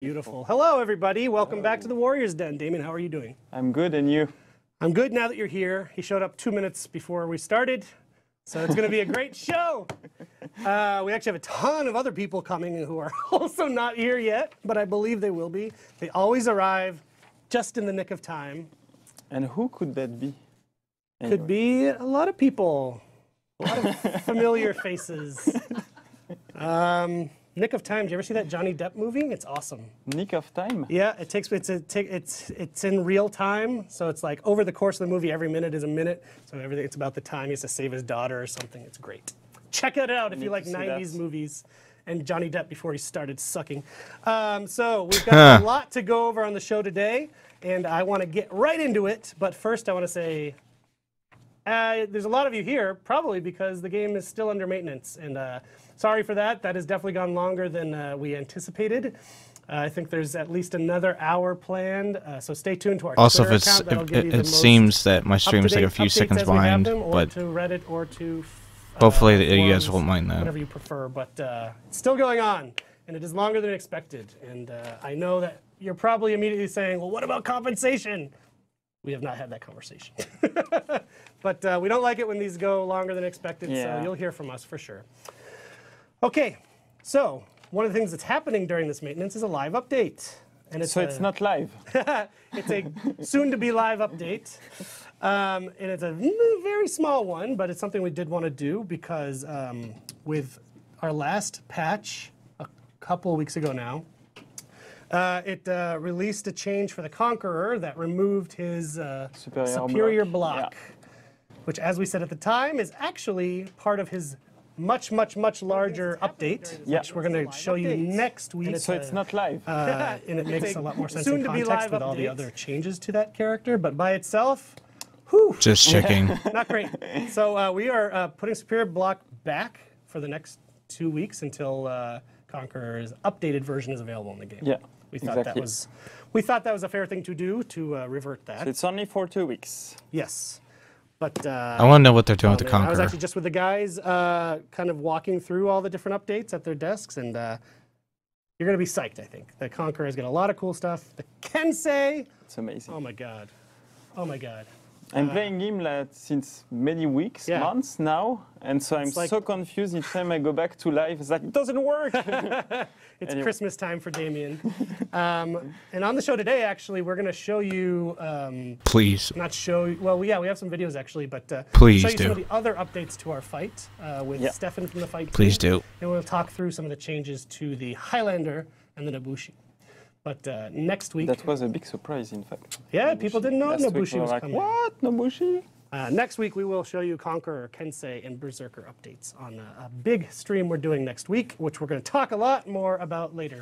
Beautiful. Hello, everybody. Welcome back to the Warriors Den. Damien, how are you doing? I'm good, and you? I'm good now that you're here. He showed up 2 minutes before we started, so it's going to be a great show. We actually have a ton of other people coming who are also not here yet, but I believe they will be. They always arrive just in the nick of time. And who could that be? Anyway. Could be a lot of people, a lot of familiar faces. Nick of Time. Did you ever see that Johnny Depp movie? It's awesome. Nick of Time? Yeah, it's in real time, so it's like over the course of the movie, every minute is a minute. So everything it's about the time he has to save his daughter or something. It's great. Check it out if you like 90s movies and Johnny Depp before he started sucking. So we've got a lot to go over on the show today, and I want to get right into it. But first, I want to say there's a lot of you here, probably because the game is still under maintenance, and sorry for that. That has definitely gone longer than we anticipated. I think there's at least another hour planned, so stay tuned to our also, Twitter account. If it seems that my stream is like a few seconds behind, but to Reddit or to hopefully you guys won't mind that. Whatever you prefer, but it's still going on, and it is longer than expected. And I know that you're probably immediately saying, well, what about compensation? We have not had that conversation. But we don't like it when these go longer than expected, so you'll hear from us for sure. Okay, so one of the things that's happening during this maintenance is a live update. And it's it's not live. It's a soon-to-be live update. And it's a very small one, but it's something we did want to do because with our last patch a couple weeks ago now, it released a change for the Conqueror that removed his superior block, which, as we said at the time, is actually part of his much larger update, which we're going to show you next week. So it's not live. And it makes a lot more sense in context with all the other changes to that character, but by itself, whew. Just checking. Not great. So we are putting superior block back for the next 2 weeks until Conqueror's updated version is available in the game. Yeah. We thought that was a fair thing to do, to revert that. So it's only for 2 weeks. Yes. But I want to know what they're doing with the Conqueror. I was actually just with the guys kind of walking through all the different updates at their desks, and you're going to be psyched, I think. The Conqueror has got a lot of cool stuff. The Kensei. It's amazing. Oh, my God. Oh, my God. I'm playing him since many weeks, months now, and so I'm so confused each time I go back to live. It's like, it doesn't work. It's anyway. Christmas time for Damien. And on the show today, actually, we're going to show you... please. Not show... Well, yeah, we have some videos, actually, but please show you do. some of the other updates to our fight with Stefan from the fight Please team. do. And we'll talk through some of the changes to the Highlander and the Nobushi. But next week... That was a big surprise, in fact. Yeah, Nobushi. people didn't know Nobushi was coming. What? Nobushi? Next week, we will show you Conqueror, Kensei, and Berserker updates on a big stream we're doing next week, which we're going to talk a lot more about later.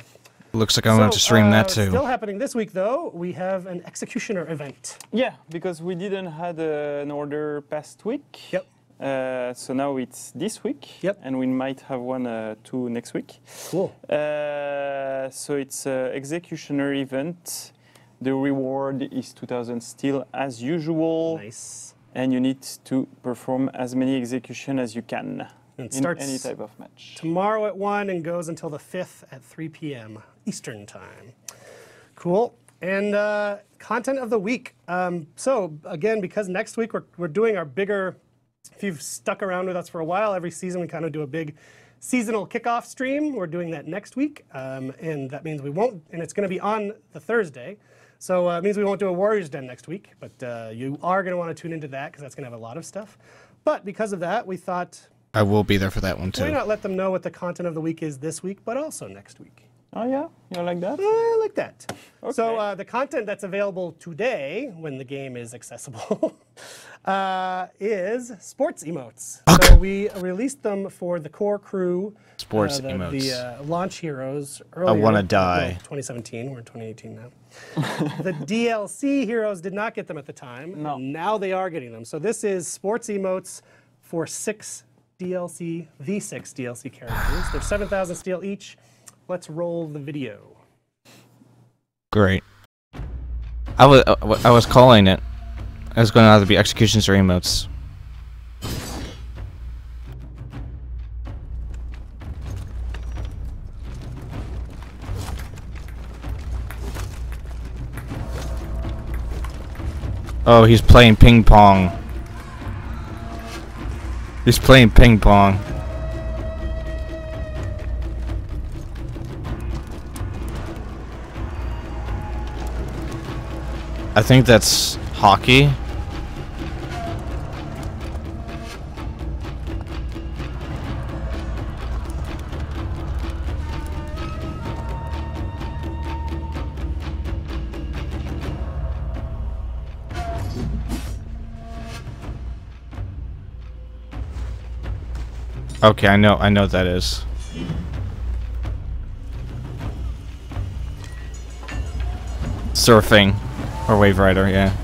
Looks like I'm going to stream that too. Still happening this week, though, we have an Executioner event. Yeah, because we didn't have an order past week. Yep. So now it's this week. Yep. And we might have one too next week. Cool. So it's an Executioner event. The reward is 2,000 steel as usual. Nice. And you need to perform as many executions as you can in any type of match. Tomorrow at 1 and goes until the 5th at 3 p.m. Eastern Time. Cool. And content of the week. So, again, because next week we're doing our bigger... If you've stuck around with us for a while, every season we kind of do a big seasonal kickoff stream. We're doing that next week. And that means we won't... And it's going to be on the Thursday. So it means we won't do a Warriors Den next week, but you are going to want to tune into that because that's going to have a lot of stuff. But because of that, we thought... I will be there for that one, too. Why not let them know what the content of the week is this week, but also next week? Oh, yeah? You like that? I like that. Okay. So the content that's available today, when the game is accessible, is sports emotes. Okay. So we released them for the core crew. Sports emotes. The launch heroes earlier. I want to die. 2017, we're in 2018 now. The DLC heroes did not get them at the time. No. Now they are getting them. So this is sports emotes for the 6 DLC characters. They're 7,000 steel each. Let's roll the video. Great. I was calling it. I was going to either be executions or emotes. Oh, he's playing ping pong. He's playing ping pong. I think that's hockey. Okay, I know what that is. Surfing. Or Wave Rider, yeah.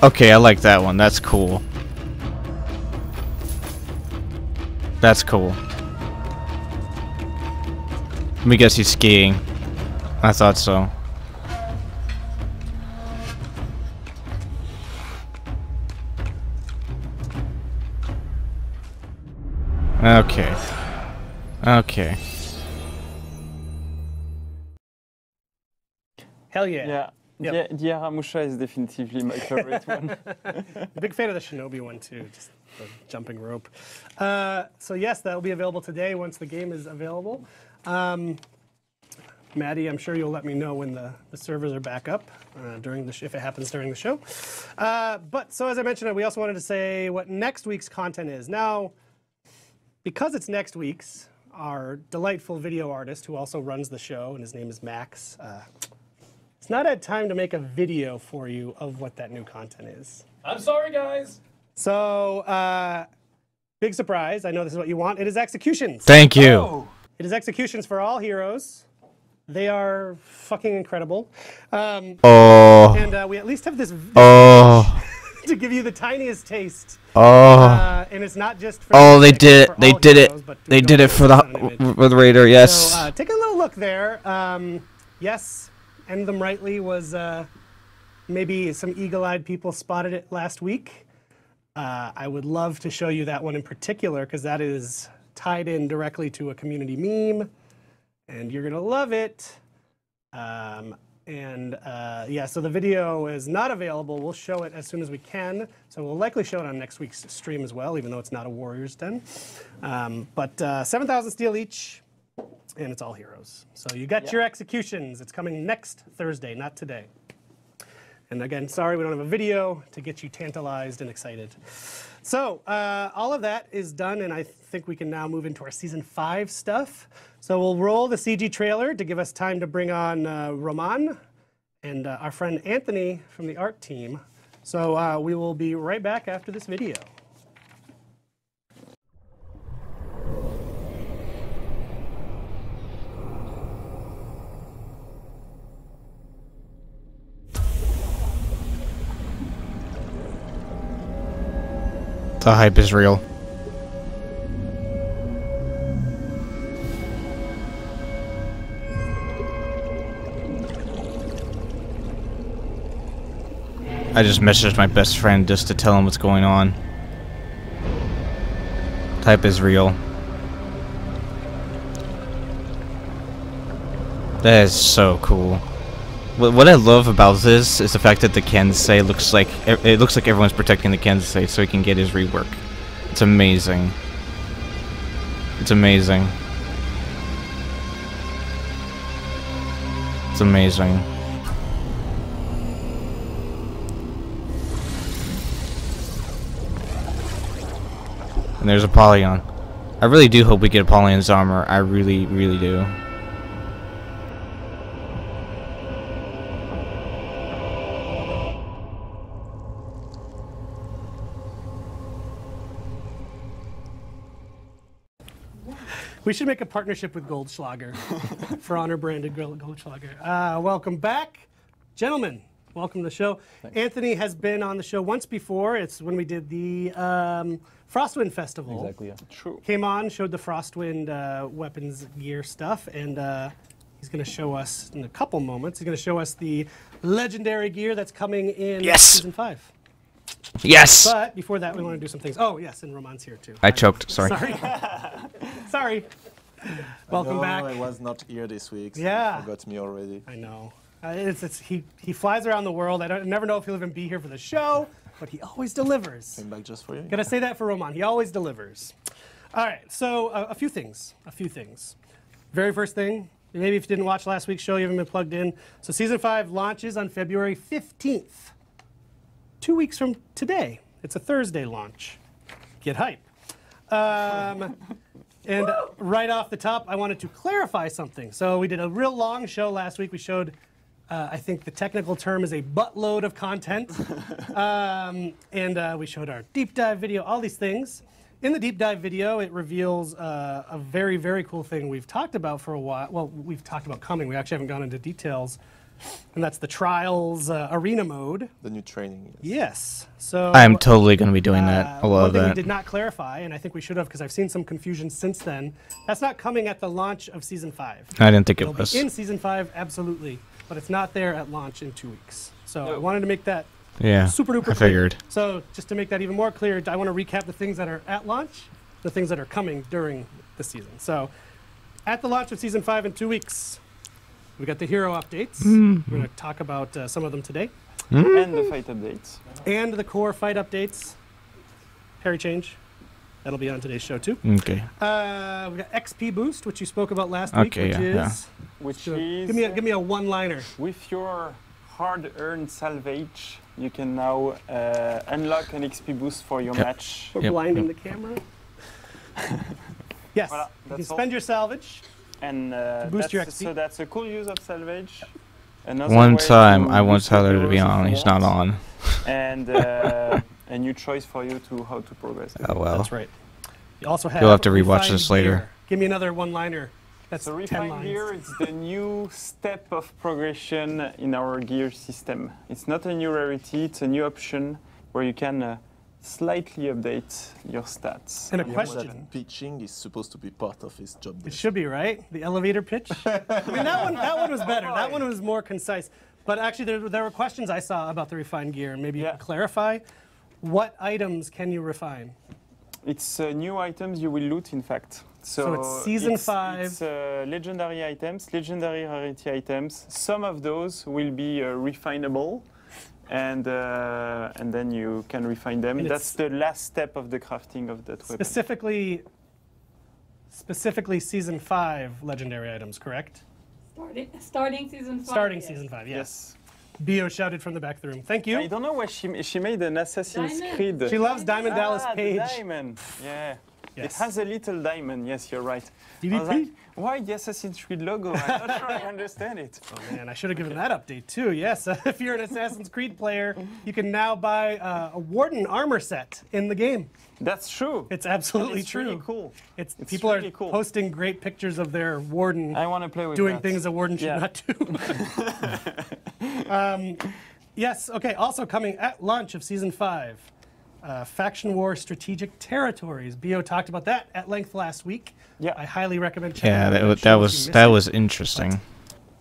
Okay, I like that one. That's cool. That's cool. Let me guess he's skiing. I thought so. Okay. Okay. Hell yeah. Yeah. Yep. Diaramusha is definitely my favorite one. Big fan of the Shinobi one too, just the jumping rope. So yes, that will be available today once the game is available. Maddie, I'm sure you'll let me know when the servers are back up during the if it happens during the show. But so as I mentioned, we also wanted to say what next week's content is. Now, because it's next week's, our delightful video artist who also runs the show, and his name is Max, it's not had time to make a video for you of what that new content is. I'm sorry, guys. So, big surprise. I know this is what you want. It is executions. Thank you. Oh. It is executions for all heroes. They are fucking incredible. Oh. And we at least have this Oh. to give you the tiniest taste. Oh. And it's not just for Oh, they it's did for it. They all did it. heroes, but They don't did it focus for on an image. the Raider. Yes. So take a little look there. Yes, End Them Rightly was maybe some eagle-eyed people spotted it last week. I would love to show you that one in particular because that is tied in directly to a community meme, and you're gonna love it. Yeah, so the video is not available. We'll show it as soon as we can. So we'll likely show it on next week's stream as well, even though it's not a Warriors Den. But 7,000 steel each, and it's all heroes. So you got your executions. It's coming next Thursday, not today. And again, sorry we don't have a video to get you tantalized and excited. So all of that is done, and I think we can now move into our Season 5 stuff. So we'll roll the CG trailer to give us time to bring on Roman and our friend Anthony from the art team. So we will be right back after this video. The hype is real. I just messaged my best friend just to tell him what's going on. The hype is real. That is so cool. What I love about this is the fact that the Kensei looks like everyone's protecting the Kensei so he can get his rework. It's amazing. It's amazing. It's amazing. And there's Apollyon. I really do hope we get Apollyon's armor. I really, really do. We should make a partnership with Goldschlager for honor branded Goldschlager. Welcome back, gentlemen. Welcome to the show. Thanks. Anthony has been on the show once before. It's when we did the Frostwind Festival. Exactly, yeah. True. Came on, showed the Frostwind weapons gear stuff, and He's going to show us in a couple moments. He's going to show us the legendary gear that's coming in Yes! Season 5. Yes! But before that, we want to do some things. Oh, yes, and Roman's here too. I choked, sorry. Sorry. Sorry. Welcome No, back. I was not here this week. So Yeah. you forgot me already. I know. He flies around the world. I never know if he'll even be here for the show, but he always delivers. Came back just for you. Gotta say that for Roman. He always delivers. All right, so a few things. Very first thing, maybe if you didn't watch last week's show, you haven't been plugged in. So Season 5 launches on February 15th. 2 weeks from today. It's a Thursday launch. Get hype. And right off the top, I wanted to clarify something. So we did a real long show last week. We showed, I think the technical term is a buttload of content. And we showed our deep dive video, all these things. In the deep dive video, it reveals a very, very cool thing we've talked about for a while. Well, we've talked about coming. We actually haven't gone into details. And that's the Trials arena mode. The new training. Yes. So I am totally going to be doing that. I one love thing we that. did not clarify, and I think we should have because I've seen some confusion since then. That's not coming at the launch of Season 5. I didn't think It'll it was. be in Season 5, absolutely, but it's not there at launch in 2 weeks. So I wanted to make that Yeah, super duper I clear. figured. So just to make that even more clear, I want to recap the things that are at launch, the things that are coming during the season. So at the launch of Season 5 in 2 weeks, we got the hero updates. We're going to talk about some of them today. And the fight updates. And the core fight updates. Parry change. That'll be on today's show too. Okay. We got XP boost, which you spoke about last week, Okay, which yeah, is. Which Give is, me a one-liner. with your hard-earned salvage, you can now unlock an XP boost for your Yep. match. We're Yep, blinding yep. the camera. Yes, Voilà, you can that's all. spend your salvage. And boost your that's, XP. so that's a cool use of salvage. Another One way time to I want boost your Tyler to be heroes if on, you he's not want. on. And a new choice for you to how to progress. Oh well. That's right. You also have. You'll have to rewatch refined this later. gear. Give me another one-liner. That's So 10 refined lines. gear, it's the new step of progression in our gear system. It's not a new rarity, it's a new option where you can slightly update your stats. And a You know question. that pitching is supposed to be part of his job. It should be, right? The elevator pitch. I mean, that one was better. That one was more concise. But actually, there were questions I saw about the refined gear, and maybe you Yeah. can clarify. What items can you refine? It's new items you will loot, in fact. So it's Season 5. It's legendary items, legendary rarity items. Some of those will be refinable, and then you can refine them. And That's the last step of the crafting of that weapon. Specifically Season 5 legendary items, correct? Starting Season 5. Starting yes. Season 5, yes. Yes. Bio shouted from the back of the room. Thank I you. don't know why she made an Assassin's Diamond. Creed. She loves Diamond Dallas the Page. diamond. Yeah. It Yes. has a little diamond. Yes, you're right. I was DDP? like, why the Assassin's Creed logo? I'm not sure I understand it. Oh man, I should have given that update too. Yes, if you're an Assassin's Creed player, you can now buy a Warden armor set in the game. That's true. It's absolutely It's true. really cool. It's It's people really are cool. posting great pictures of their Warden I want to play with doing that. things a Warden should Yeah. not do. Yes. Okay. Also coming at launch of Season 5, Faction War Strategic Territories. Bio talked about that at length last week. Yeah. I highly recommend checking Yeah, out that, show that if was you that missed was it. interesting.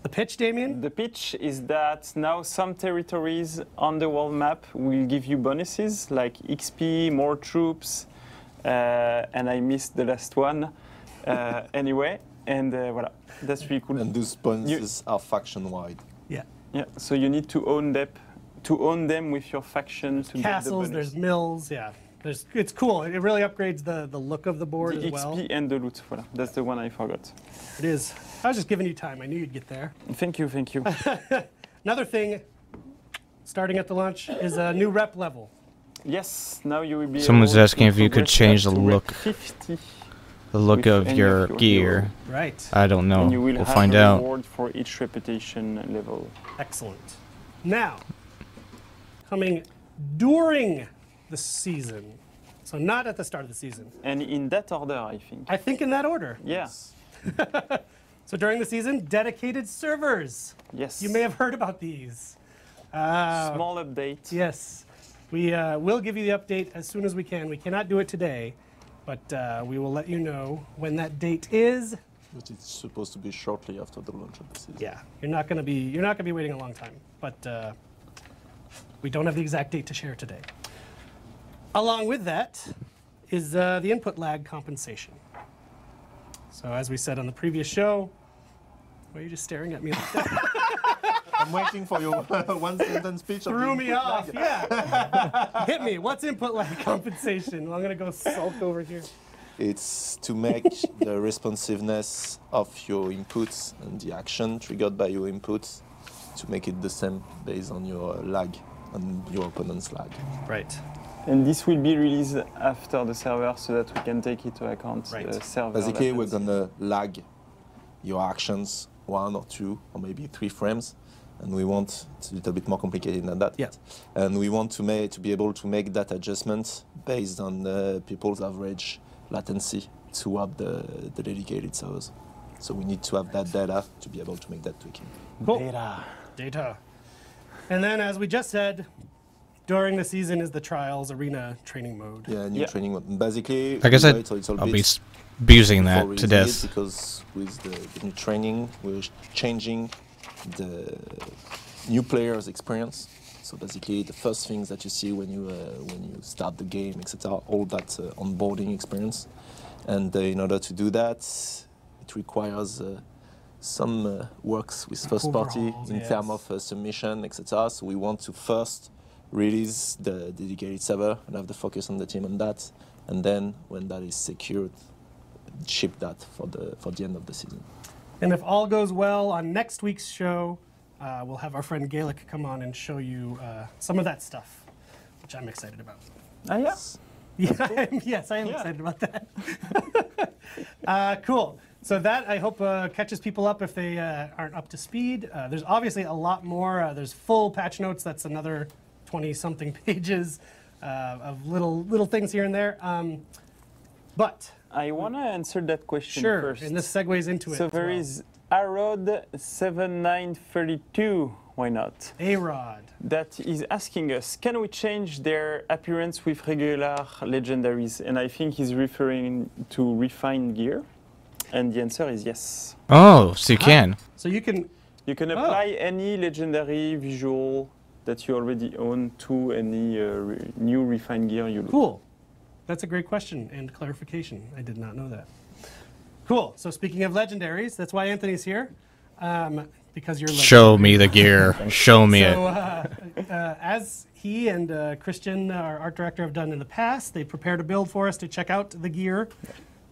The pitch, Damien. The pitch is that now some territories on the world map will give you bonuses like XP, more troops, and I missed the last one anyway. And voilà, that's really cool. And those bonuses are faction-wide. Yeah. Yeah, so you need to own them with your faction to Castles. get the There's bonus. mills. Yeah. It's cool. It really upgrades the look of the board The as well. XP and the loot. Voilà, that's the one I forgot. It is. I was just giving you time. I knew you'd get there. Thank you, thank you. Another thing, starting at the launch, is a new rep level. Yes, now you will be. Someone's able to asking if you could progress change up the to rep look. 50, The look with of any your of your gear. hero. Right. I don't know. and you will We'll have find a out. reward for each reputation level. Excellent. Now, coming during the season, so not at the start of the season. And in that order, I think. I think in that order. Yes. So during the season, dedicated servers. Yes. You may have heard about these. Small update. Yes. We will give you the update as soon as we can. We cannot do it today, but we will let you know when that date is. But it's supposed to be shortly after the launch of the season. Yeah, you're not gonna be waiting a long time, but we don't have the exact date to share today. Along with that is the input lag compensation. So as we said on the previous show, why are you just staring at me like that? I'm waiting for your one sentence speech. Threw me off. Yeah. Hit me. What's input lag compensation? Well, I'm gonna go sulk over here. It's to make the responsiveness of your inputs and the action triggered by your inputs to make it the same based on your lag and your opponent's lag. Right. And this will be released after the server so that we can take into account Right. the server. Basically, we're latency. gonna lag your actions 1 or 2 or maybe 3 frames, and we want it's a little bit more complicated than that. Yeah. And we want to be able to make that adjustment based on people's average latency throughout the dedicated servers. So we need to have that data to be able to make that tweaking. Cool. Data. And then, as we just said, during the season is the Trials Arena training mode. Yeah, new Yeah. training mode. Basically, Like I said, it's a little I'll bit be abusing before that we to did it, death. because with the new training, we're changing the new player's experience. So basically, the first things that you see when you start the game, etc., all that onboarding experience. And in order to do that, it requires some works with first party Overhauls, in yes. terms of submission, etc. So we want to first release the dedicated server and have the focus on the team on that, and then when that is secured, ship that for the end of the season. And if all goes well on next week's show, we'll have our friend Gaelic come on and show you some of that stuff, which I'm excited about. Ah, yeah. Yeah, yes, I am Yeah. excited about that. Cool. So that, I hope, catches people up if they aren't up to speed. There's obviously a lot more. There's full patch notes. That's another 20-something pages of little things here and there. But I want to answer that question sure, first. and this segues into it. So as there well. is Arod7932, why not? A-Rod. That is asking us, can we change their appearance with regular legendaries? And I think he's referring to refined gear. And the answer is yes. Oh, so you can. So you can. You can apply any legendary visual that you already own to any new refined gear you look. Cool. That's a great question and clarification. I did not know that. Cool. So speaking of legendaries, that's why Anthony's here. Because you're Show me the gear. Show me So, it. as he and Christian, our art director, have done in the past, they prepared a build for us to check out the gear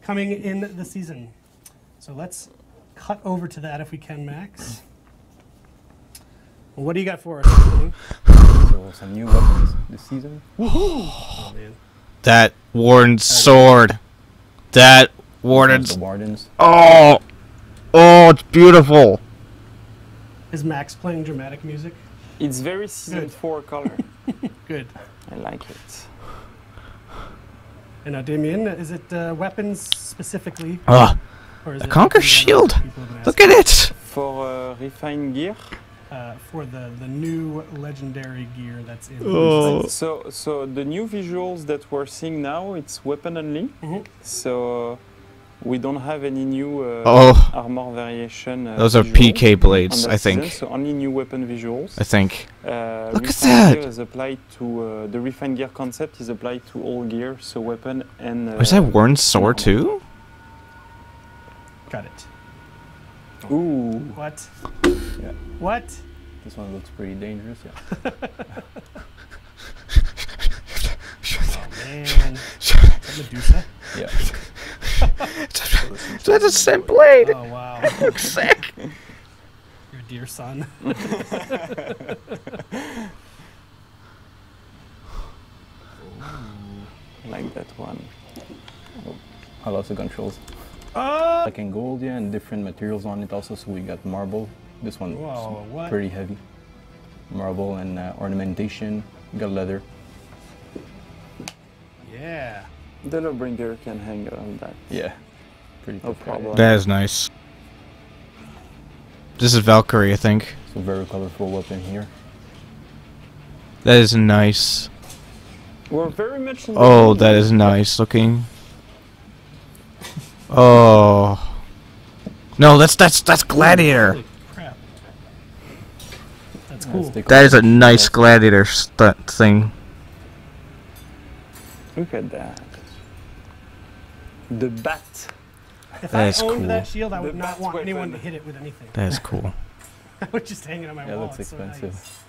coming in the season. So let's cut over to that if we can, Max. Well, what do you got for us, Anthony? So some new weapons this season. Oh, man. That Warden sword. That Warden's. The Wardens. Oh, it's beautiful. Is Max playing dramatic music? It's very season Good. 4 color. Good. I like it. And now, Damien, is it weapons specifically? Ah, Or is the it Conquer anything else shield. that people have been look at asking? it. For refined gear. For the new legendary gear that's in. Oh. So the new visuals that we're seeing now, it's weapon only. Mhm. So we don't have any new Oh. armor variation. Those are visuals PK on blades, that I season, think. So only new weapon visuals. I think. Look at Refined that. gear is applied to the refined gear concept is applied to all gear, so weapon and. Was that Warden's sword too? Got it. Ooh. What? Yeah. What? This one looks pretty dangerous. Yeah. Oh man. Is that Medusa? Yeah. That's a same blade. Oh wow. Looks sick. Your dear son. I like that one. I love the controls. Oh! Like in gold, yeah, and different materials on it also. So we got marble. This one Whoa, what? pretty heavy. Marble and ornamentation. We got leather. Yeah. The Lawbringer can hang around that. Yeah. Pretty No tough guy. problem. That is nice. This is Valkyrie, I think. So very colorful weapon here. That is nice. We're very much in the Oh, mood. that is nice looking. Oh, No, that's Gladiator. Holy crap. That's cool. That is a nice Gladiator stunt thing. Look at that. The bat. If That I is owned cool. that shield, I The would not bat want anyone to weapon. hit it with anything. That is cool. I would just hang it on my Yeah, wall. that's It's so expensive. nice.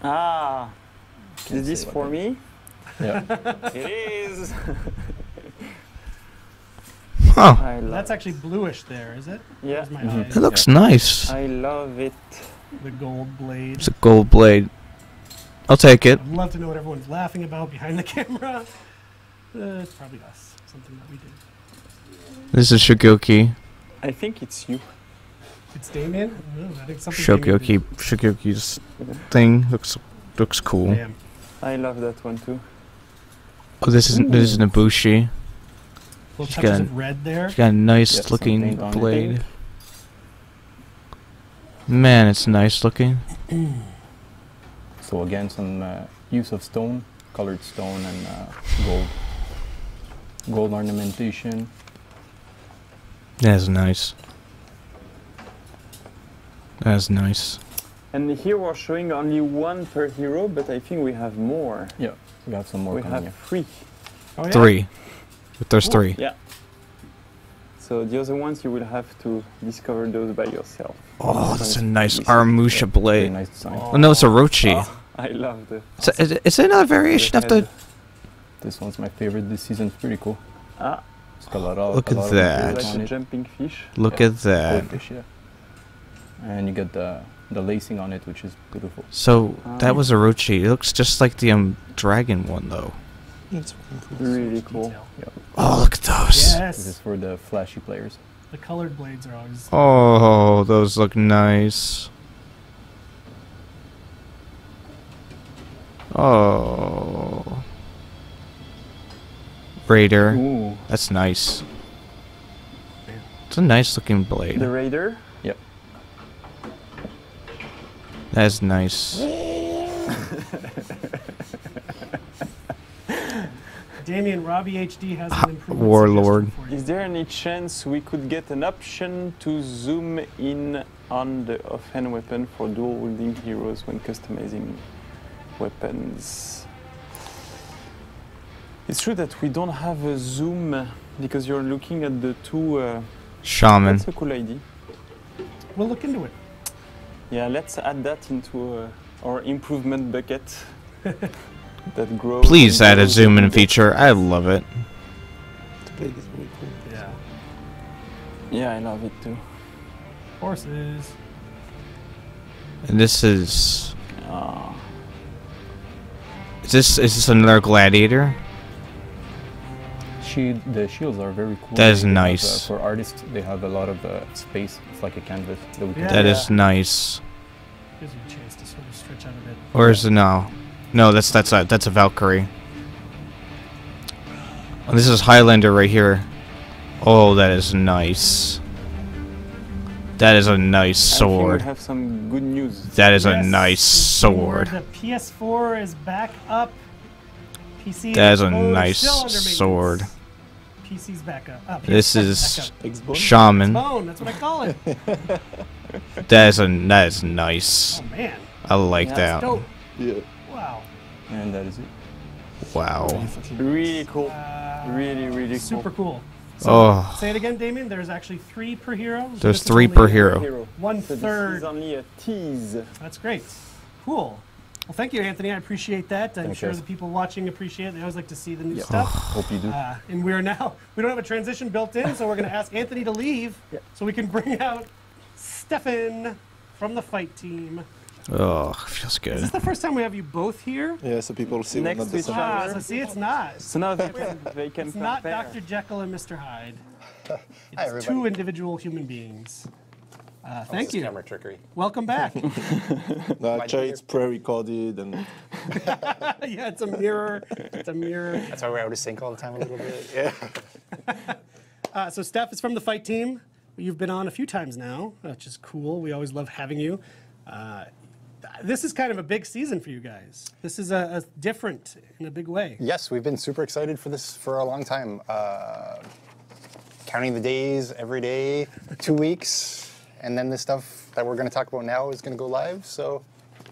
Ah. Can't Is this say what for that- me? Yeah. It is. Huh. I love That's actually bluish there, is it? Yeah. There's my Mhm. eyes. It looks nice. I love it. The gold blade. It's a gold blade. I'll take it. I'd love to know what everyone's laughing about behind the camera. It's probably us. Something that we did. This is Shogoki. I think it's you. It's Damien? No, I think something Damien Shogoki. did. Shogoki's thing looks cool. Damn. I love that one too. Oh, this is Nobushi. Little She's touches got- of red there. Got a nice Yeah, some looking paint on it. blade. Man, it's nice looking. So again, some use of stone, colored stone, and gold ornamentation. That's nice. That's nice. And here we're showing only one per hero, but I think we have more. Yeah, we have some more We coming have here. 3. Oh, yeah? 3. But there's 3. Yeah. So the other ones you will have to discover those by yourself. Oh, This that's a one is nice easy. Armusha Very blade. nice design. Oh no, it's a Orochi. Oh, I love the It's another variation of the. head. This one's my favorite this season. It's pretty cool. Ah, It's got a lot of Look at a lot of that. materials like on a it. jumping fish. Look Yeah. at that. Goldfish, yeah. And you get the lacing on it, which is beautiful. So that was Orochi. It looks just like the dragon one though. It's fucking cool. Really cool. Detail. Oh, look at those. This is Yes. for the flashy players. The colored blades are always. Oh, those look nice. Oh. Raider. Ooh. That's nice. It's a nice looking blade. The Raider. Yep. That's nice. Damien, Robbie HD has an improvement Warlord. suggestion for you. Is there any chance we could get an option to zoom in on the offhand weapon for dual wielding heroes when customizing weapons? It's true that we don't have a zoom because you're looking at the two. Shaman. That's a cool idea. We'll look into it. Yeah, let's add that into our improvement bucket. That grows. Please and add a grows zoom in and feature. I love it. The blade is really cool. Yeah. Yeah, I love it too. Horses. And this is. Ah. Is this another gladiator? The shields are very cool. That is They have, nice. for artists, they have a lot of space. It's like a canvas that we can. Yeah. That is nice. Gives you a chance to sort of stretch out a bit. Or is it no? No, that's a Valkyrie. Oh, this is Highlander right here. Oh, that is nice. That is a nice I think sword. we have some good news. That is a Yes, nice sword. The PS4 is back up. PC That is a exposed, nice still under maintenance. sword. PC's back up. Oh, This PS4 is back up. X-Bone? Shaman. Bone, that's what I call it. That is nice. Oh man, I like Yeah, that. dope. Yeah. Wow. And that is it. Wow. Really cool. Really, really Super cool. So, Oh. say it again, Damien. There's actually 3 per hero. So There's this is 3 only per hero. Hero. One So this third. is only a tease. That's great. Cool. Well, thank you, Anthony. I appreciate that. I'm Thanks, sure guys. the people watching appreciate it. They always like to see the new Yep. stuff. Hope you do. And we don't have a transition built in, so we're going to ask Anthony to leave so we can bring out Stefan from the fight team. Oh, feels Is good. this the first time we have you both here? Yeah, so people see Next not to the each same. other. So see, it's not. So now they can It's not compare. Dr. Jekyll and Mr. Hyde. Hi, It's everybody. 2 individual human beings. Thank This is you. camera trickery. Welcome back. No, actually, it's pre-recorded and Yeah, it's a mirror. It's a mirror. That's why we're out of sync all the time a little bit. Yeah. So Steph is from the fight team. You've been on a few times now, which is cool. We always love having you. This is kind of a big season for you guys. This is a different in a big way. Yes, we've been super excited for this for a long time. counting the days every day, 2 weeks, and then the stuff that we're going to talk about now is going to go live. So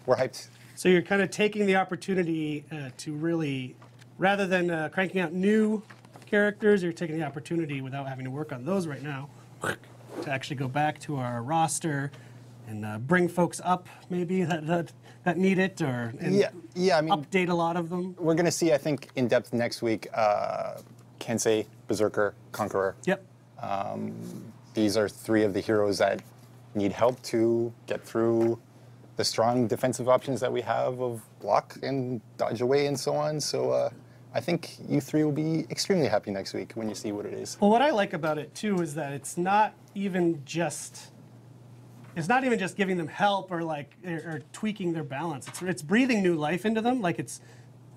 we're hyped. So you're kind of taking the opportunity to really, rather than cranking out new characters, you're taking the opportunity without having to work on those right now to actually go back to our roster and bring folks up maybe that need it, or Yeah, I mean, update a lot of them. we're going to see, I think, in depth next week, Kensei, Berserker, Conqueror. Yep. These are 3 of the heroes that need help to get through the strong defensive options that we have of block and dodge away and so on. So I think you 3 will be extremely happy next week when you see what it is. Well, what I like about it too is that it's not even just giving them help or or tweaking their balance. It's breathing new life into them. Like it's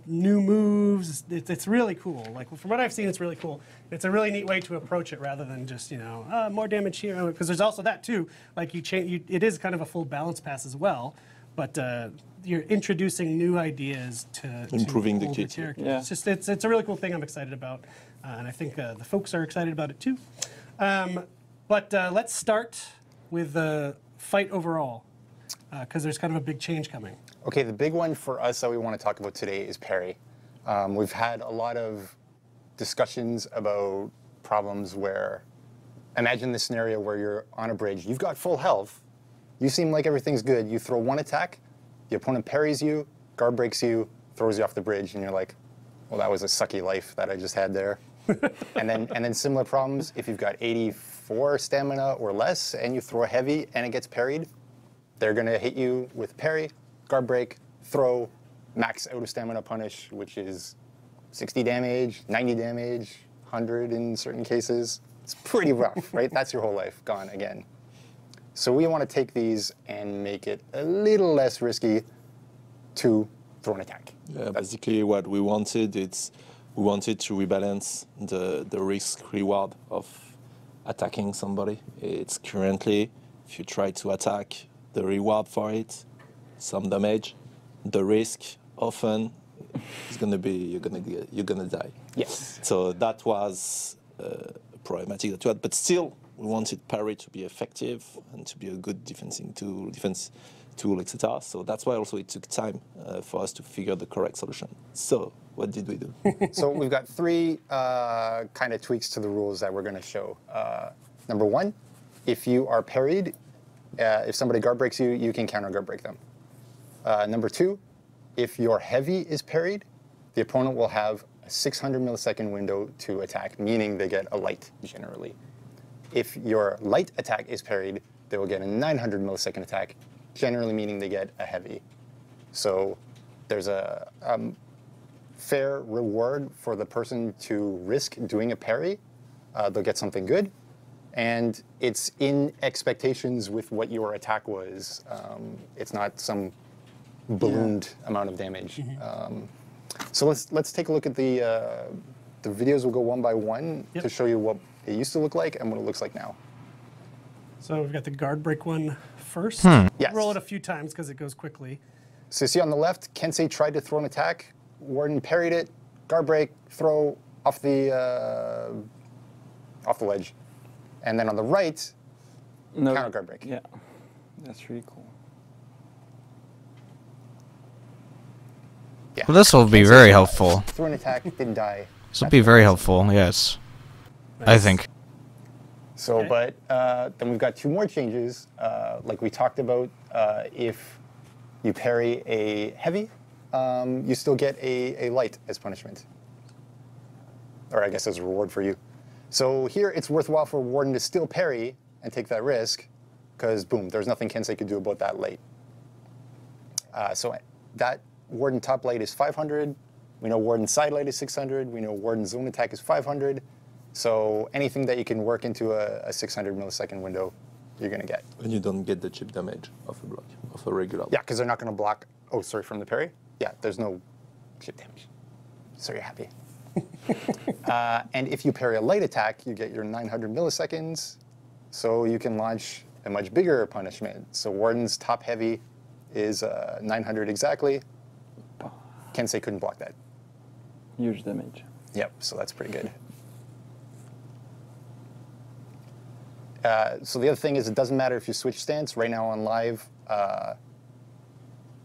new moves. It's really cool. Like from what I've seen, it's really cool. It's a really neat way to approach it rather than just more damage here. Because there's also that too. Like it is kind of a full balance pass as well, but you're introducing new ideas to Improving the older kit. characters. Yeah. It's a really cool thing. I'm excited about, and I think the folks are excited about it too. But let's start with the fight overall, because there's kind of a big change coming. Okay, the big one for us that we want to talk about today is parry. We've had a lot of discussions about problems where, imagine the scenario where you're on a bridge, you've got full health, you seem like everything's good, you throw one attack, the opponent parries you, guard breaks you, throws you off the bridge, and you're like, well, that was a sucky life that I just had there. and then similar problems, if you've got 84 stamina or less and you throw a heavy and it gets parried, they're gonna hit you with parry, guard break, throw, max out of stamina punish, which is 60 damage, 90 damage, 100 in certain cases. It's pretty rough, right? That's your whole life gone again. So we want to take these and make it a little less risky to throw an attack. Yeah, basically what we wanted, we wanted to rebalance the risk reward of attacking somebody. It's currently, if you try to attack, the reward for it, some damage, the risk often is gonna be you're gonna die. Yes. So that was problematic that we had, but still we wanted parry to be effective and to be a good defense tool, etc. So that's why also it took time for us to figure the correct solution. So what did we do? So we've got 3 kind of tweaks to the rules that we're going to show. Number 1, if you are parried, if somebody guard breaks you, you can counter guard break them. Number 2, if your heavy is parried, the opponent will have a 600 millisecond window to attack, meaning they get a light generally. If your light attack is parried, they will get a 900 millisecond attack, generally meaning they get a heavy. So there's a fair reward for the person to risk doing a parry. They'll get something good. And it's in expectations with what your attack was. It's not some ballooned amount of damage. So let's take a look at the videos. We'll go one by one to show you what it used to look like and what it looks like now. So we've got the guard break one first. Yes. Roll it a few times because it goes quickly. So you see on the left, Kensei tried to throw an attack. Warden parried it. Guard break, throw off the ledge. And then on the right, counter guard break. Yeah, that's really cool. Yeah. Well, this will be very helpful. Threw an attack, didn't die. This will be very helpful, yes. I think. So, Okay. but then we've got 2 more changes. Like we talked about, if you parry a heavy, you still get a light as punishment. Or I guess as a reward for you. So here it's worthwhile for Warden to still parry and take that risk, because boom, there's nothing Kensei could do about that light. So that Warden top light is 500. We know Warden side light is 600. We know Warden zone attack is 500. So anything that you can work into a 600 millisecond window, you're going to get. And you don't get the chip damage of a block, of a regular block. Yeah, because they're not going to block. Oh, sorry, from the parry? Yeah, there's no chip damage. So you're happy. And if you parry a light attack, you get your 900 milliseconds. So you can launch a much bigger punishment. So Warden's top heavy is 900 exactly. Kensei couldn't block that. Huge damage. Yep, so that's pretty good. So the other thing is it doesn't matter if you switch stance. Right now on live,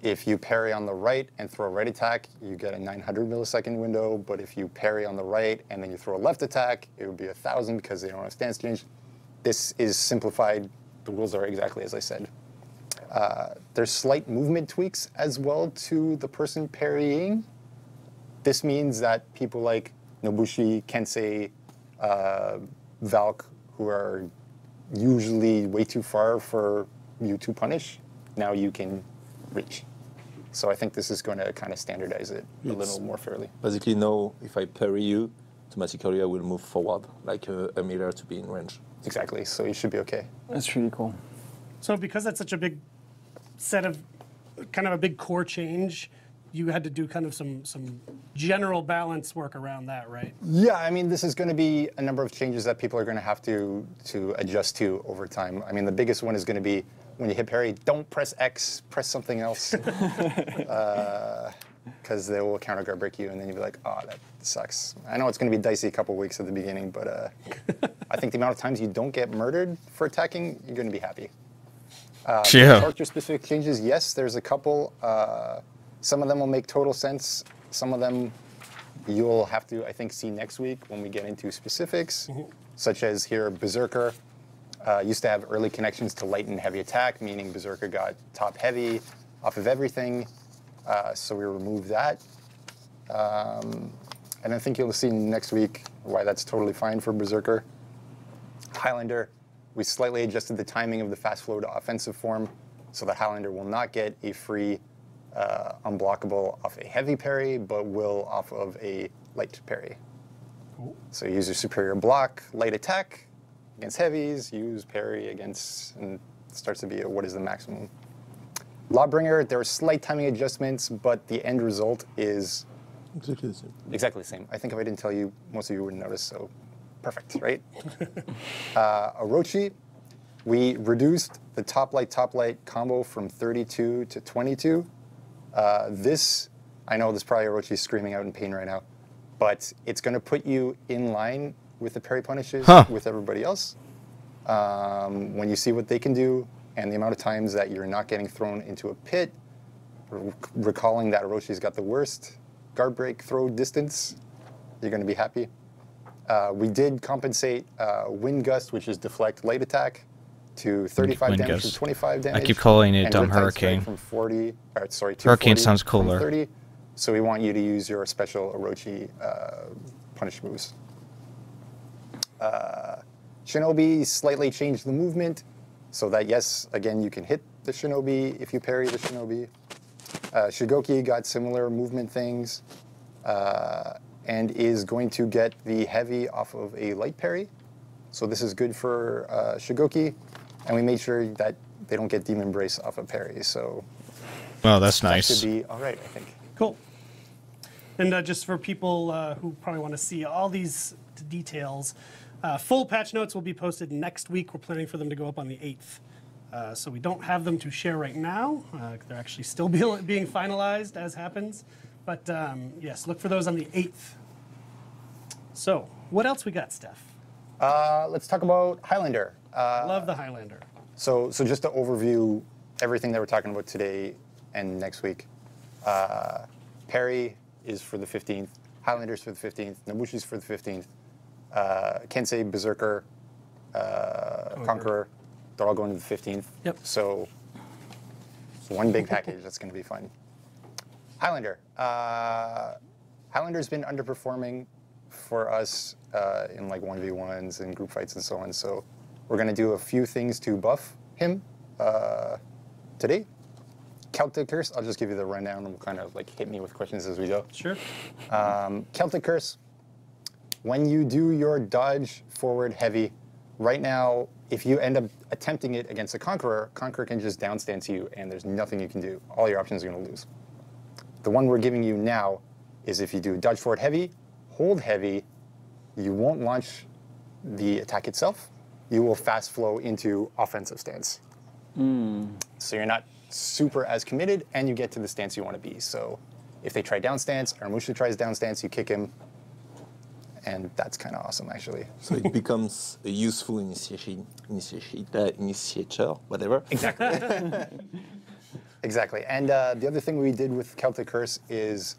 if you parry on the right and throw a right attack, you get a 900 millisecond window. But if you parry on the right and then you throw a left attack, it would be 1,000 because they don't have stance change. This is simplified. The rules are exactly as I said. There's slight movement tweaks as well to the person parrying. This means that people like Nobushi, Kensei, Valk, who are usually way too far for you to punish, now you can reach. So I think this is going to kind of standardize it a little more fairly. Basically, now if I parry you, automatically I will move forward like a meter to be in range. Exactly. So you should be okay. That's really cool. So because that's such a big set of, kind of a big core change, you had to do kind of some general balance work around that, right? Yeah, I mean, this is going to be a number of changes that people are going to have to adjust to over time. I mean, the biggest one is going to be when you hit parry, don't press X, press something else. Because they will counter guard break you, and then you'll be like, oh, that sucks. I know it's going to be dicey a couple weeks at the beginning, but I think the amount of times you don't get murdered for attacking, you're going to be happy. Yeah. Character-specific changes, yes, there's a couple. Some of them will make total sense. Some of them you'll have to, I think, see next week when we get into specifics, such as here, Berserker used to have early connections to light and heavy attack, meaning Berserker got top heavy off of everything. So we removed that. And I think you'll see next week why that's totally fine for Berserker. Highlander, we slightly adjusted the timing of the fast flow to offensive form so that Highlander will not get a free unblockable off a heavy parry, but will off of a light parry. Cool. So you use your superior block, light attack against heavies, use parry against, and it starts to be a what is the maximum. Lawbringer, there are slight timing adjustments, but the end result is Exactly the same. exactly the same. I think if I didn't tell you, most of you wouldn't notice, so perfect, right? Orochi, we reduced the top light combo from 32 to 22. This, I know there's probably Orochi screaming out in pain right now, but it's going to put you in line with the parry punishes with everybody else. When you see what they can do and the amount of times that you're not getting thrown into a pit, recalling that Oroshi's got the worst guard break throw distance, you're going to be happy. We did compensate Wind Gust, which is deflect light attack, to 35 Wind damage Gust. to 25 damage. I keep calling it and Riptide Hurricane. Strike from 40, sorry, Hurricane 240 sounds from cooler. 30. So we want you to use your special Orochi punish moves. Shinobi slightly changed the movement so that, yes, again, you can hit the Shinobi if you parry the Shinobi. Shigoki got similar movement things and is going to get the heavy off of a light parry. So this is good for Shigoki. And we made sure that they don't get Demon Brace off of parry. So Oh, that's that nice. should be all right, I think. Cool. And just for people who probably want to see all these details, full patch notes will be posted next week. We're planning for them to go up on the 8th. So we don't have them to share right now. They're actually still being finalized as happens. But yes, look for those on the 8th. So what else we got, Steph? Let's talk about Highlander. Love the Highlander. So just to overview everything that we're talking about today and next week. Parry is for the 15th. Highlander's for the 15th. Nobushi's for the 15th. Kensei, Berserker, Conqueror, they're all going to the 15th. Yep. So it's one big package. That's going to be fun. Highlander. Highlander's been underperforming for us in like 1v1s and group fights and so on. So we're going to do a few things to buff him today. Celtic Curse, I'll just give you the rundown and we'll kind of like hit me with questions as we go. Sure. Celtic Curse, when you do your dodge forward heavy, right now, if you end up attempting it against a Conqueror, Conqueror can just downstance you and there's nothing you can do. All your options are going to lose. The one we're giving you now is if you do dodge forward heavy, hold heavy, you won't launch the attack itself. You will fast flow into offensive stance. So you're not super as committed and you get to the stance you want to be. So if they try down stance or Musha tries down stance, you kick him and that's kind of awesome, actually. So it becomes a useful initiator, whatever. Exactly. Exactly. And the other thing we did with Celtic Curse is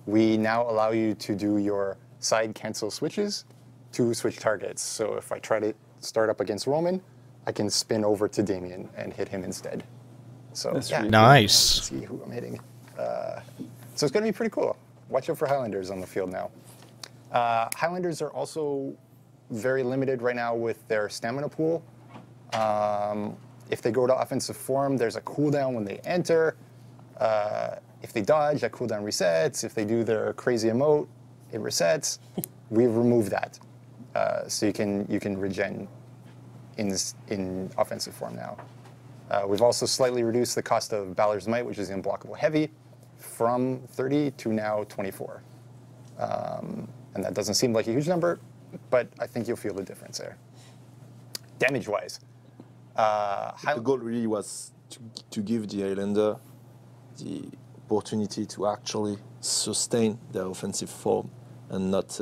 we now allow you to do your side cancel switches to switch targets. So if I try to start up against Roman, I can spin over to Damien and hit him instead. So That's yeah, really Nice. see who I'm hitting. So it's going to be pretty cool. Watch out for Highlanders on the field now. Highlanders are also very limited right now with their stamina pool. If they go to offensive form, there's a cooldown when they enter. If they dodge, that cooldown resets. If they do their crazy emote, it resets. We've removed that, so you can regen in offensive form now. We've also slightly reduced the cost of Balor's Might, which is unblockable heavy, from 30 to now 24. And that doesn't seem like a huge number, but I think you'll feel the difference there. Damage-wise, The goal really was to give the Highlander the opportunity to actually sustain their offensive form and not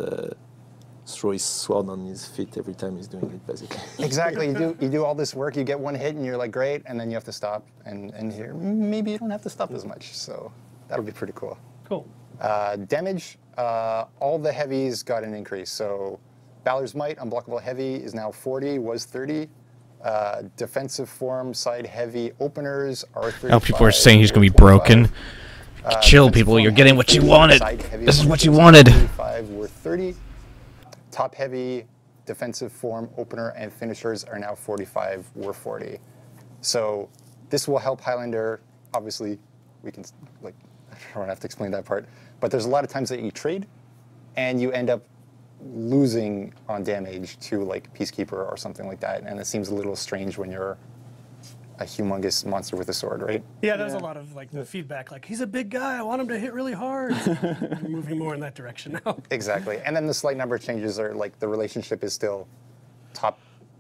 throw his sword on his feet every time he's doing it, basically. exactly. You do all this work, you get one hit, and you're like, great, and then you have to stop. And here, maybe you don't have to stop as much. So that'll be pretty cool. Cool. Damage, all the heavies got an increase. So Balor's Might, unblockable heavy, is now 40, was 30. Defensive form, side heavy openers are 35. Now people are saying he's going to be broken. Chill, people. You're getting what you wanted. This is what you wanted. 35 were 30. Top heavy, defensive form, opener, and finishers are now 45 were 40. So this will help Highlander. Obviously, we can, like, I don't have to explain that part. But there's a lot of times that you trade, and you end up losing on damage to like Peacekeeper or something like that, and it seems a little strange when you're a humongous monster with a sword, right? Yeah, there's a lot of like the feedback, like he's a big guy, I want him to hit really hard. We're moving more in that direction now. Exactly, and then the slight number changes are like the relationship is still top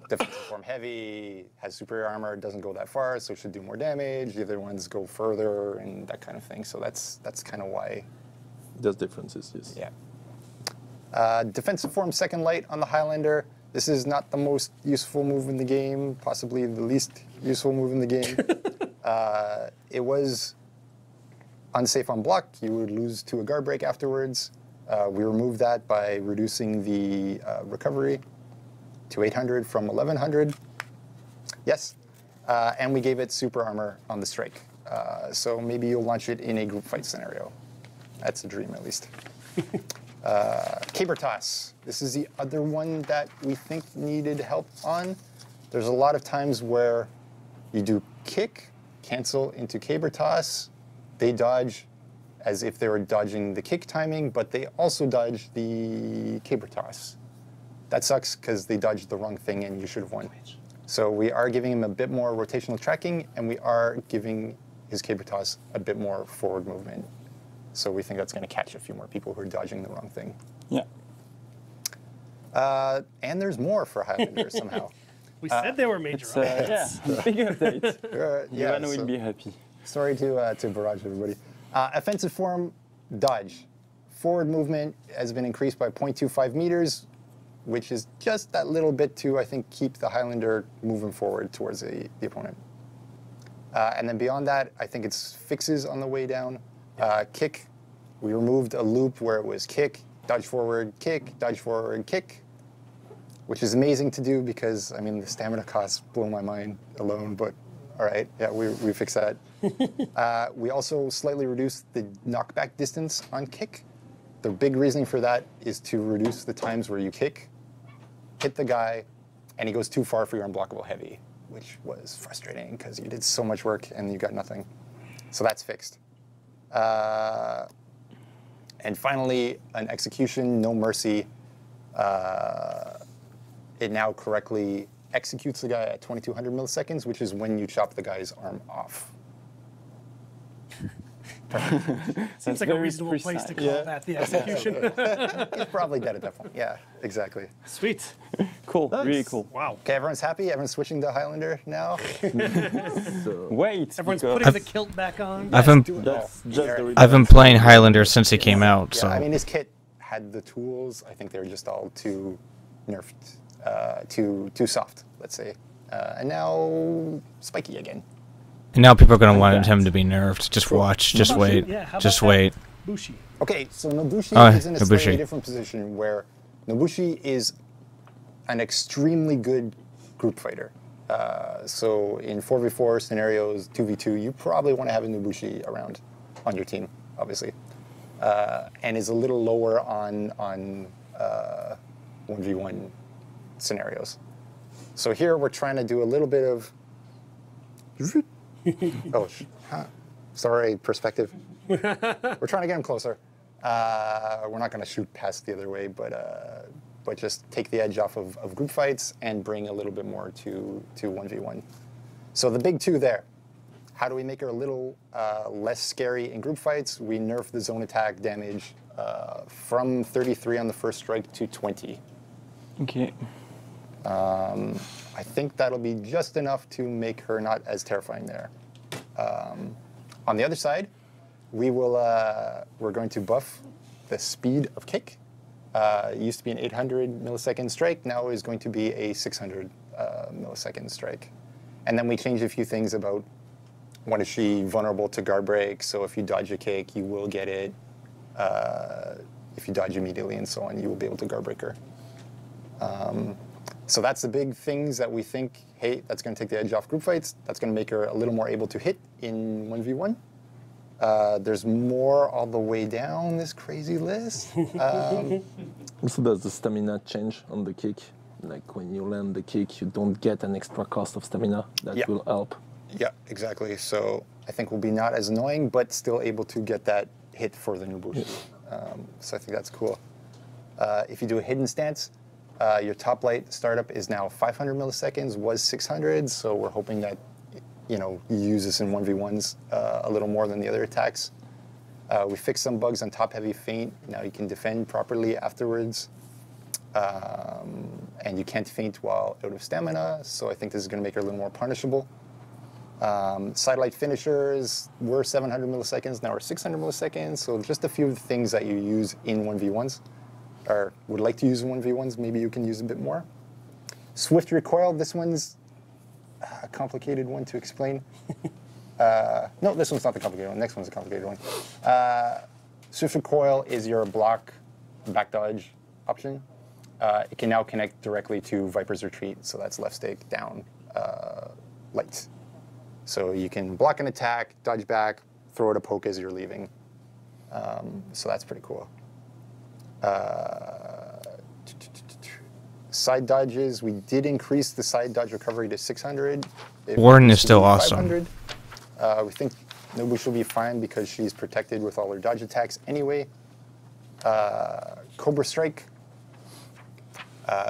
defensive form heavy, has superior armor, doesn't go that far, so should do more damage. The other ones go further and that kind of thing. So that's kind of why. There's differences, yes. Yeah. Defensive form second light on the Highlander. This is not the most useful move in the game, possibly the least useful move in the game. It was unsafe on block. You would lose to a guard break afterwards. We removed that by reducing the recovery to 800 from 1100. Yes. And we gave it super armor on the strike. So maybe you'll launch it in a group fight scenario. That's a dream, at least. Caber toss. This is the other one that we think needed help on. There's a lot of times where you do kick, cancel into caber toss. They dodge as if they were dodging the kick timing, but they also dodge the caber toss. That sucks because they dodged the wrong thing and you should have won. So we are giving him a bit more rotational tracking, and we are giving his caber toss a bit more forward movement. So we think that's going to catch a few more people who are dodging the wrong thing. Yeah. And there's more for Highlanders somehow. We said they were major Yeah, big update. Yeah, Ivan will so be happy. sorry to barrage everybody. Offensive form, dodge. Forward movement has been increased by 0.25 meters, which is just that little bit to, I think, keep the Highlander moving forward towards the opponent. And then beyond that, I think it's fixes on the way down. Kick, we removed a loop where it was kick, dodge forward, kick, which is amazing to do because, I mean, the stamina costs blow my mind alone, but all right, yeah, we fixed that. We also slightly reduced the knockback distance on kick. The big reasoning for that is to reduce the times where you kick, hit the guy, and he goes too far for your unblockable heavy, which was frustrating because you did so much work and you got nothing. So that's fixed. And finally, an execution, no mercy. It now correctly executes the guy at 2200 milliseconds, which is when you chop the guy's arm off. Seems like a reasonable place to call that the execution. He's probably dead at that point. Yeah, exactly. Sweet. Cool, really cool. Wow. Okay, everyone's happy? Everyone's switching to Highlander now? Wait, Everyone's because- putting the kilt back on. I've been That's just the I've been playing Highlander since it came out, Yeah, so I mean, his kit had the tools. I think they're just all too nerfed, too soft, let's say. And now spiky again. And now people are going to Like want that. him to be nerfed. Just watch. Just wait. Yeah, how Just about that? wait. Bushi. Okay, so Nobushi Oh, is in a Nobushi. slightly different position where Nobushi is an extremely good group fighter. So in 4v4 scenarios, 2v2, you probably want to have a Nobushi around on your team, obviously. And is a little lower on 1v1 scenarios. So here we're trying to do a little bit of... sorry, perspective. We're trying to get him closer. We're not going to shoot past the other way, but just take the edge off of group fights and bring a little bit more to 1v1. So the big two there. How do we make her a little less scary in group fights? We nerf the zone attack damage from 33 on the first strike to 20. Okay. I think that'll be just enough to make her not as terrifying there. On the other side, we're going to buff the speed of kick. It used to be an 800 millisecond strike, now is going to be a 600 millisecond strike. And then we changed a few things about when is she vulnerable to guard break, so if you dodge a kick, you will get it. If you dodge immediately and so on, you will be able to guard break her. So that's the big things that we think, hey, that's going to take the edge off group fights. That's going to make her a little more able to hit in 1v1. There's more all the way down this crazy list. Also, does the stamina change on the kick? Like when you land the kick, you don't get an extra cost of stamina. That Yeah. will help. Yeah, exactly. So I think we'll be not as annoying, but still able to get that hit for the Nobushi. So I think that's cool. If you do a hidden stance, your top light startup is now 500 milliseconds, was 600. So we're hoping that you use this in 1v1s a little more than the other attacks. We fixed some bugs on top heavy feint. Now you can defend properly afterwards. And you can't feint while out of stamina. So I think this is going to make her a little more punishable. Sidelight finishers were 700 milliseconds, now we're 600 milliseconds. So just a few of the things that you use in 1v1s, or would like to use in 1v1s, maybe you can use a bit more. Swift recoil, this one's a complicated one to explain. No, this one's not the complicated one. Next one's a complicated one. Swift recoil is your block back dodge option. It can now connect directly to Viper's retreat, so that's left stick, down, light. So you can block an attack, dodge back, throw it a poke as you're leaving. So that's pretty cool. Side dodges, we did increase the side dodge recovery to 600. Warden is still awesome. 500. We think Nobushi will be fine because she's protected with all her dodge attacks anyway. Cobra Strike.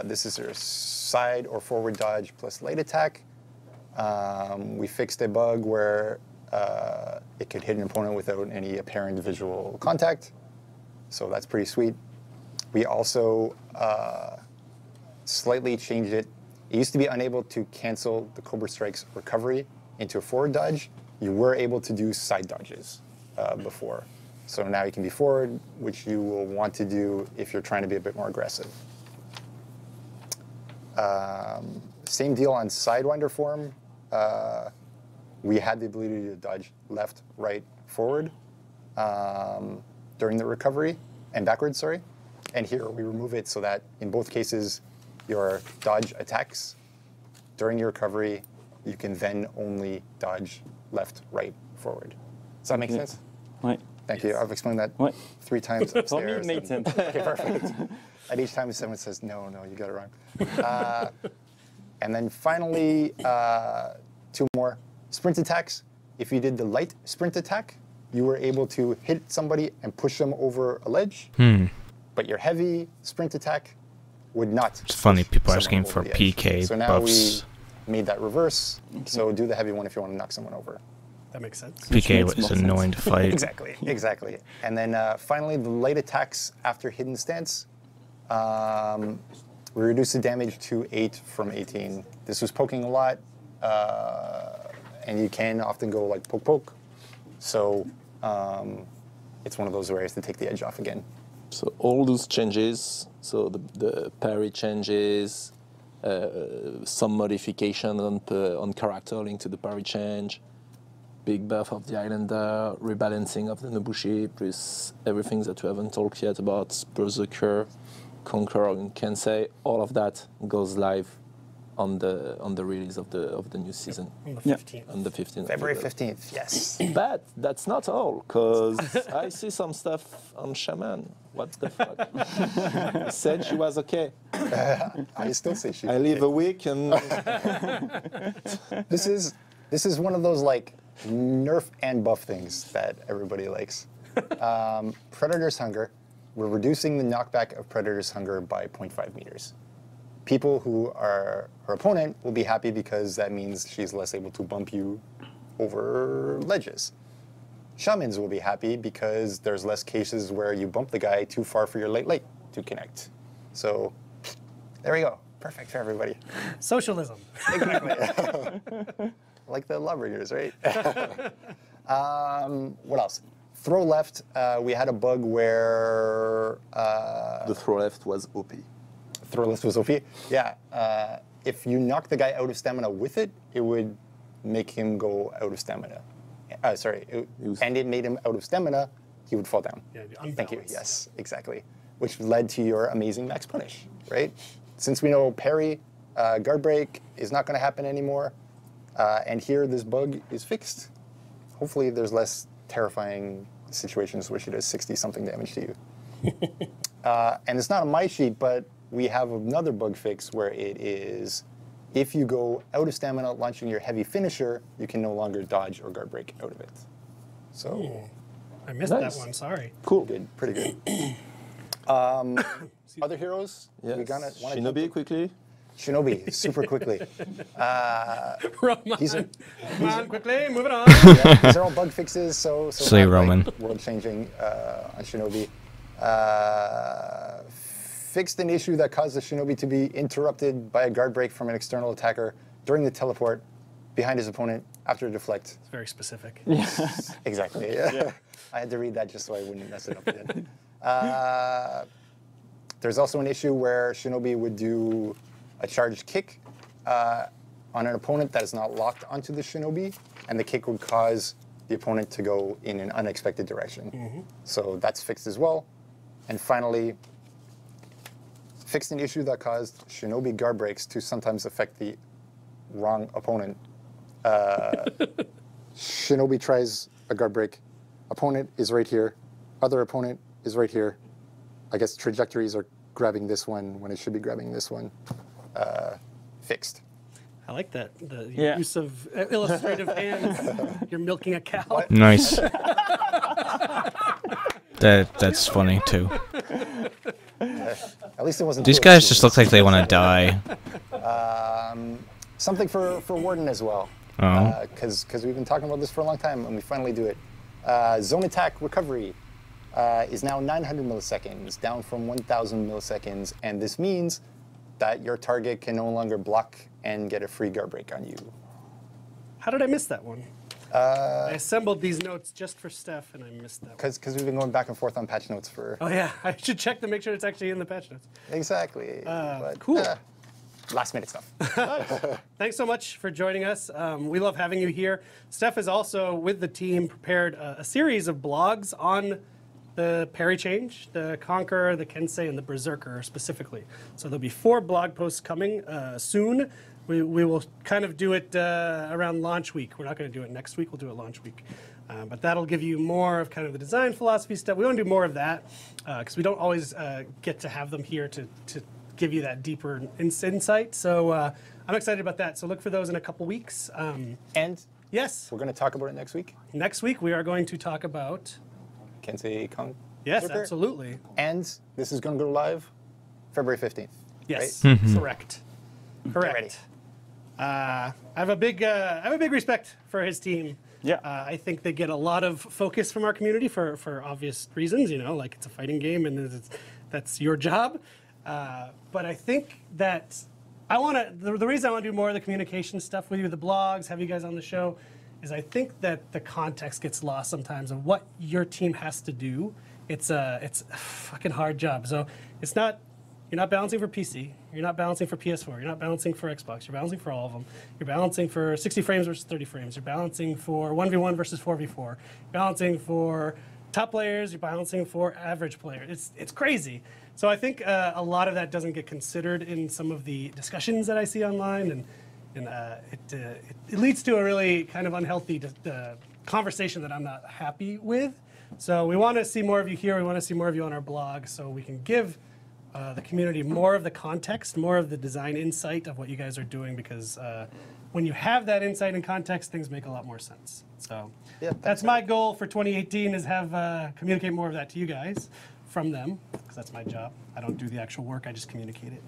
This is her side or forward dodge plus light attack. We fixed a bug where it could hit an opponent without any apparent visual contact. So that's pretty sweet. We also slightly changed it. It used to be unable to cancel the Cobra Strike's recovery into a forward dodge. You were able to do side dodges before. So now you can be forward, which you will want to do if you're trying to be a bit more aggressive. Same deal on Sidewinder form. We had the ability to dodge left, right, forward during the recovery, and backwards, sorry. And here we remove it so that in both cases, your dodge attacks during your recovery, you can then only dodge left, right, forward. Does that make sense? Ouais. Thank you. I've explained that Ouais. 3 times upstairs. For me, it made sense. Okay, perfect. At each time someone says, no, you got it wrong. And then finally, 2 more. Sprint attacks. If you did the light sprint attack, you were able to hit somebody and push them over a ledge. But your heavy sprint attack would not. It's funny, push people someone asking over for the edge. PK So now buffs. we made that reverse. So do the heavy one if you want to knock someone over. That makes sense. PK makes is more annoying to fight. Exactly. And then finally, the light attacks after hidden stance. We reduced the damage to 8 from 18. This was poking a lot, and you can often go like poke. So it's one of those where you have to take the edge off again. So all those changes, so the parry changes, some modification on character linked to the parry change, big buff of the Highlander, rebalancing of the Nobushi, plus everything that we haven't talked yet about Berserker, Conqueror, and Kensei. All of that goes live on the release of the new season. On the 15th. On the 15th. February 15th, yes. But that's not all, because I see some stuff on Shaman. What the fuck? Said she was okay. I still say she. I leave a week and This is one of those like nerf and buff things that everybody likes. Predator's Hunger. We're reducing the knockback of Predator's Hunger by 0.5 meters. People who are her opponent will be happy because that means she's less able to bump you over ledges. Shamans will be happy because there's less cases where you bump the guy too far for your light to connect. So there we go. Perfect for everybody. Socialism. Exactly. Like the Lawbringers, right? What else? Throw left, we had a bug where... the throw left was OP. Throw left was OP? Yeah. If you knock the guy out of stamina with it, it would make him go out of stamina. And it made him out of stamina, he would fall down. Yeah, Thank you. Yes, exactly. Which led to your amazing max punish, right? Since we know parry, guard break is not going to happen anymore, and here this bug is fixed. Hopefully there's less terrifying situations where she does 60-something damage to you. And it's not on my sheet, but we have another bug fix where it is, if you go out of stamina launching your heavy finisher, you can no longer dodge or guard break out of it. So, I missed Nice. that one, sorry. cool, good, pretty good. Other heroes? Yes. We wanna Shinobi, quickly. Shinobi, super quickly. Roman. These are, Come on, quickly, moving on. yeah, these are all bug fixes, so Slay not, Roman. like, world-changing on Shinobi. Fixed an issue that caused the Shinobi to be interrupted by a guard break from an external attacker during the teleport behind his opponent after a deflect. It's very specific. Exactly. Yeah. I had to read that just so I wouldn't mess it up again. There's also an issue where Shinobi would do a charged kick on an opponent that is not locked onto the Shinobi, and the kick would cause the opponent to go in an unexpected direction. So that's fixed as well. And finally, fixed an issue that caused Shinobi guard breaks to sometimes affect the wrong opponent. Shinobi tries a guard break. Opponent is right here. Other opponent is right here. I guess trajectories are grabbing this one when it should be grabbing this one. Fixed. I like that. The Yeah. use of illustrative hands. You're milking a cow. Nice. That's funny too. At least it wasn't. These too guys just obscene. look like they want to die. Something for Warden as well. Oh. Because we've been talking about this for a long time, and we finally do it. Zone attack recovery is now 900 milliseconds, down from 1,000 milliseconds, and this means that your target can no longer block and get a free guard break on you. How did I miss that one? I assembled these notes just for Steph, and I missed that one. Because we've been going back and forth on patch notes for... Oh yeah, I should check to make sure it's actually in the patch notes. Exactly. Cool. Last minute stuff. Thanks so much for joining us. We love having you here. Steph has also, with the team, prepared a series of blogs on the parry change, the Conqueror, the Kensei, and the Berserker specifically. So there'll be 4 blog posts coming soon. We will kind of do it around launch week. We're not going to do it next week. We'll do it launch week. But that'll give you more of kind of the design philosophy stuff. We want to do more of that because we don't always get to have them here to give you that deeper insight. So I'm excited about that. So look for those in a couple weeks. And Yes, we're going to talk about it next week. next week we are going to talk about... Kensei Kong. Yes, Berserker. absolutely. And this is going to go live February 15th. Yes, Right? correct. Correct. ready. I have a big respect for his team. Yeah. I think they get a lot of focus from our community for obvious reasons. You know, like it's a fighting game and that's your job. But I think that the reason I want to do more of the communication stuff with you, the blogs, have you guys on the show, is I think that the context gets lost sometimes of what your team has to do it's a fucking hard job. So it's not, you're not balancing for PC, you're not balancing for PS4, you're not balancing for Xbox, you're balancing for all of them. You're balancing for 60 frames versus 30 frames, you're balancing for 1v1 versus 4v4, you're balancing for top players, you're balancing for average players. It's crazy. So I think a lot of that doesn't get considered in some of the discussions that I see online, and it leads to a really kind of unhealthy conversation that I'm not happy with. So we want to see more of you here, we want to see more of you on our blog, so we can give the community more of the context, more of the design insight of what you guys are doing, because when you have that insight and context, things make a lot more sense. So Yeah, that's my goal for 2018, is have communicate more of that to you guys from them, because that's my job. I don't do the actual work, I just communicate it.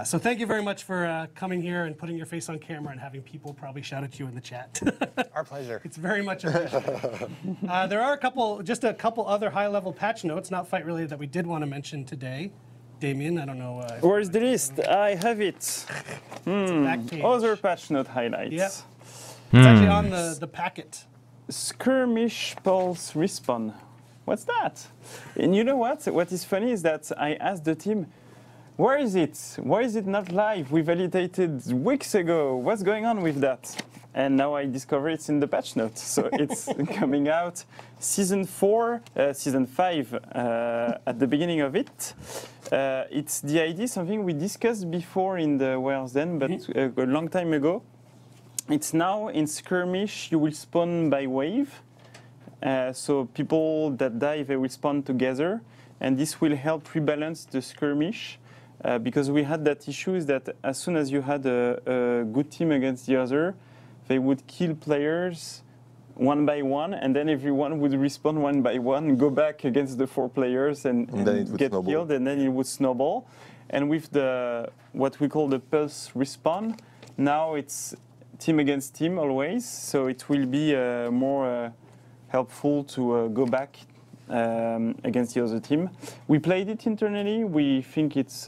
So thank you very much for coming here and putting your face on camera and having people probably shout at you in the chat. Our pleasure. It's very much appreciated. There are just a couple other high-level patch notes, not fight-related, that we did want to mention today. Damien, I don't know. Where's the list? I have it. Back page. Other patch note highlights. Yep. It's actually on the packet. Skirmish pulse respawn. What's that? And you know what? What is funny is that I asked the team, where is it? Why is it not live? We validated weeks ago. What's going on with that? And now I discover it's in the patch notes. So it's coming out season 5 at the beginning of it. It's the idea, something we discussed before in the Where's Then, but a long time ago. It's now in Skirmish, you will spawn by wave. So people that die, they will spawn together. And this will help rebalance the Skirmish. Because we had that issue is that as soon as you had a good team against the other, they would kill players one by one, and then everyone would respawn one by one, go back against the 4 players and get killed, and then it would snowball. And with what we call the pulse respawn, now it's team against team always, so it will be more helpful to go back against the other team. We played it internally. We think it's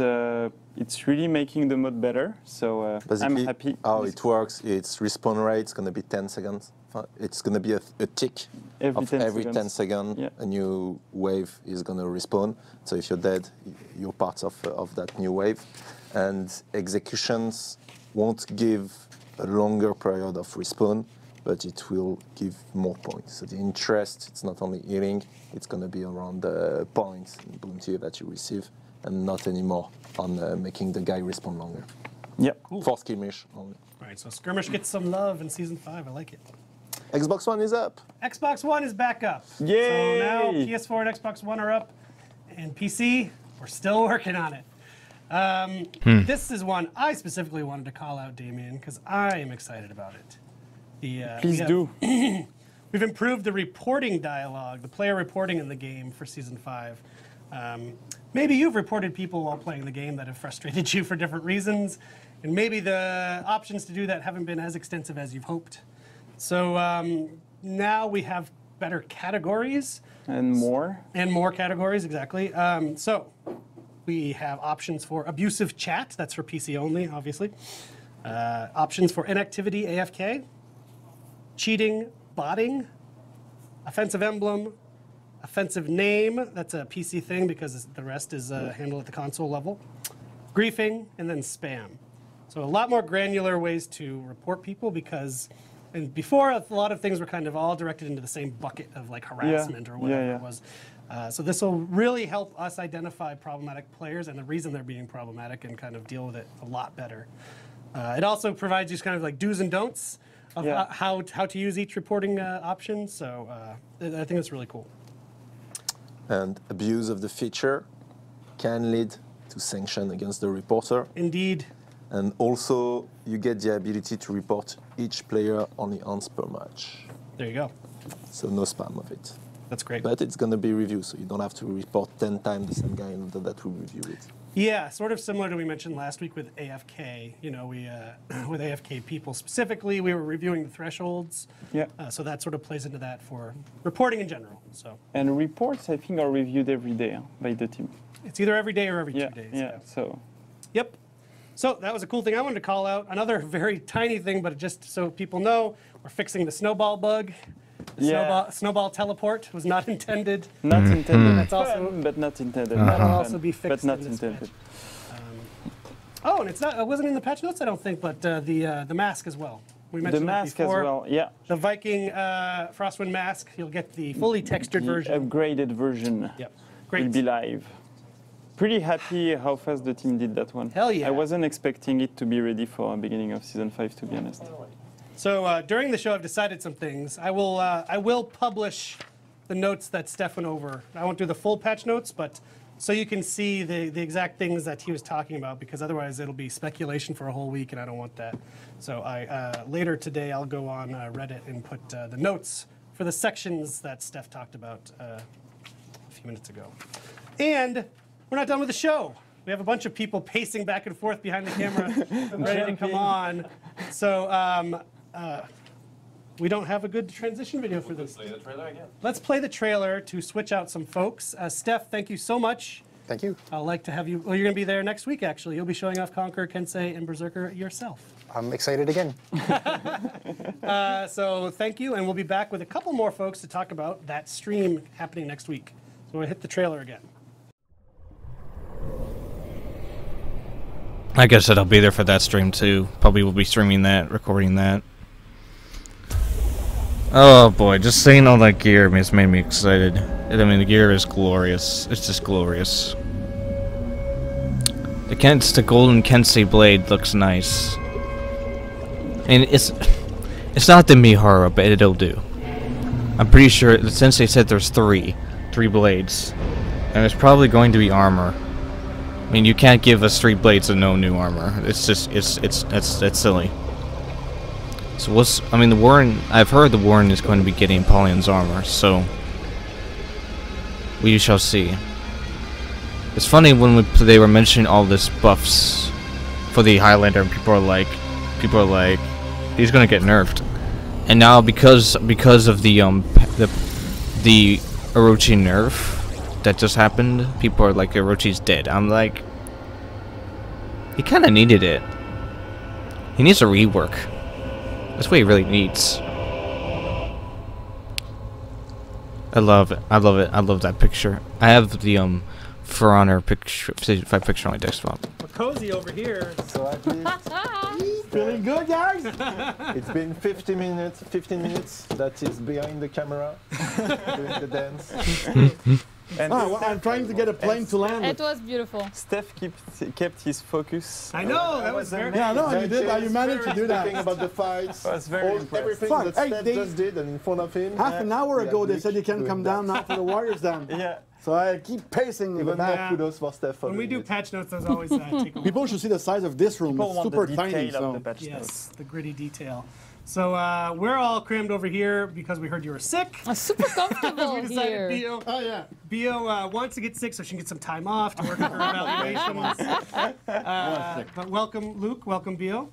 really making the mod better, so I'm happy. How it works, its respawn rate is going to be 10 seconds. It's going to be a tick every 10 seconds. Yeah. A new wave is going to respawn. So if you're dead, you're part of that new wave. And executions won't give a longer period of respawn, but it will give more points. So the interest, it's not only healing, it's going to be around the points and bounty that you receive, and not anymore on making the guy respawn longer. Yep. Cool. For skirmish only. All right, so Skirmish gets some love in Season 5. I like it. Xbox One is up. Xbox One is back up. Yay! So now PS4 and Xbox One are up, and PC, we're still working on it. This is one I specifically wanted to call out, Damien, because I am excited about it. Please do. We've improved the reporting dialogue, the player reporting in the game for Season 5. Maybe you've reported people while playing the game that have frustrated you for different reasons, and maybe the options to do that haven't been as extensive as you've hoped. So now we have better categories. And more. And more categories, exactly. So we have options for abusive chat, that's for PC only, obviously. Options for inactivity, AFK. Cheating, botting. Offensive emblem. Offensive name, that's a PC thing because the rest is handled at the console level. Griefing, and then spam. So a lot more granular ways to report people because and before, a lot of things were kind of all directed into the same bucket of like harassment or whatever it was. So this will really help us identify problematic players and the reason they're being problematic and kind of deal with it a lot better. It also provides you kind of like do's and don'ts of how to use each reporting option. So I think it's really cool. And abuse of the feature can lead to sanction against the reporter. Indeed. And also, you get the ability to report each player only once per match. There you go. So no spam of it. That's great. But it's going to be reviewed, so you don't have to report 10 times the same guy in order that will review it. Yeah, sort of similar to what we mentioned last week with AFK. You know, we with AFK people specifically, we were reviewing the thresholds. Yeah. So that sort of plays into that for reporting in general. So. And reports, I think, are reviewed every day by the team. It's either every day or every 2 days. Yeah. So. Yep. So that was a cool thing I wanted to call out. Another very tiny thing, but just so people know, we're fixing the snowball bug. snowball teleport was not intended. Not intended. That's also Fun, but not intended. that'll Not also fun, be fixed but not in this intended. Oh, and it wasn't in the patch notes, I don't think, but the mask as well. We mentioned The mask it as before. well, yeah. The Viking Frostwind mask, you'll get the fully textured The version. upgraded version Yep. will Great. be live. Pretty happy how fast the team did that one. Hell yeah. I wasn't expecting it to be ready for beginning of season 5, to be honest. So during the show, I've decided some things. I will publish the notes that Steph went over. I won't do the full patch notes, but so you can see the exact things that he was talking about, because otherwise it'll be speculation for a whole week, and I don't want that. So later today, I'll go on Reddit and put the notes for the sections that Steph talked about a few minutes ago. And we're not done with the show. We have a bunch of people pacing back and forth behind the camera, ready to come on. So we don't have a good transition video for this. Play the trailer again. Let's play the trailer to switch out some folks. Steph, thank you so much. Thank you. I'd like to have you. Well, you're going to be there next week, actually. You'll be showing off Conquer, Kensei, and Berserker yourself. I'm excited again. So thank you, and we'll be back with a couple more folks to talk about that stream happening next week. So we'll hit the trailer again. Like I said, I'll be there for that stream too. Probably will be streaming that, recording that. Oh boy, just seeing all that gear has made me excited. I mean, the gear is glorious. It's just glorious. The golden Kensei blade looks nice. And it's not the Mihara, but it'll do. I'm pretty sure the sensei said there's three blades, and it's probably going to be armor. I mean, you can't give us 3 blades and no new armor. It's just that's silly. So I mean, the Warren. I've heard the Warren is going to be getting Apollyon's armor, so we shall see. It's funny when they were mentioning all this buffs for the Highlander, and people are like, he's gonna get nerfed. And now because of the Orochi nerf that just happened, people are like, Orochi's dead. I'm like, he kind of needed it. He needs a rework. That's what he really needs. I love it. I love it. I love that picture. I have the For Honor picture, 5 picture on my desktop. We're cozy over here. So I did. Feeling good, guys? It's been 15 minutes that is behind the camera doing the dance. And Oh, well, I'm trying to get a plane to land. It was beautiful. Steph kept his focus. I know, that was very. Yeah, no, you did. You managed to do Talking that. about the fights, I was very impressed. everything Fuck, that hey, Steph they- just did, and in front of him. Half an hour we ago, had they Nick said you can doing come that. down now for the Warriors then. Yeah. So I keep pacing in the Even more back. kudos for Steph. for When we doing do it. patch notes, those always take a while. People should see the size of this room. People It's want super the tiny. detail of the So patch notes. Yes, the gritty detail. So we're all crammed over here because we heard you were sick. I'm super comfortable We decided here. Bio, oh yeah. Bio wants to get sick so she can get some time off to work on her evaluations. But welcome, Luke. Welcome, Bio.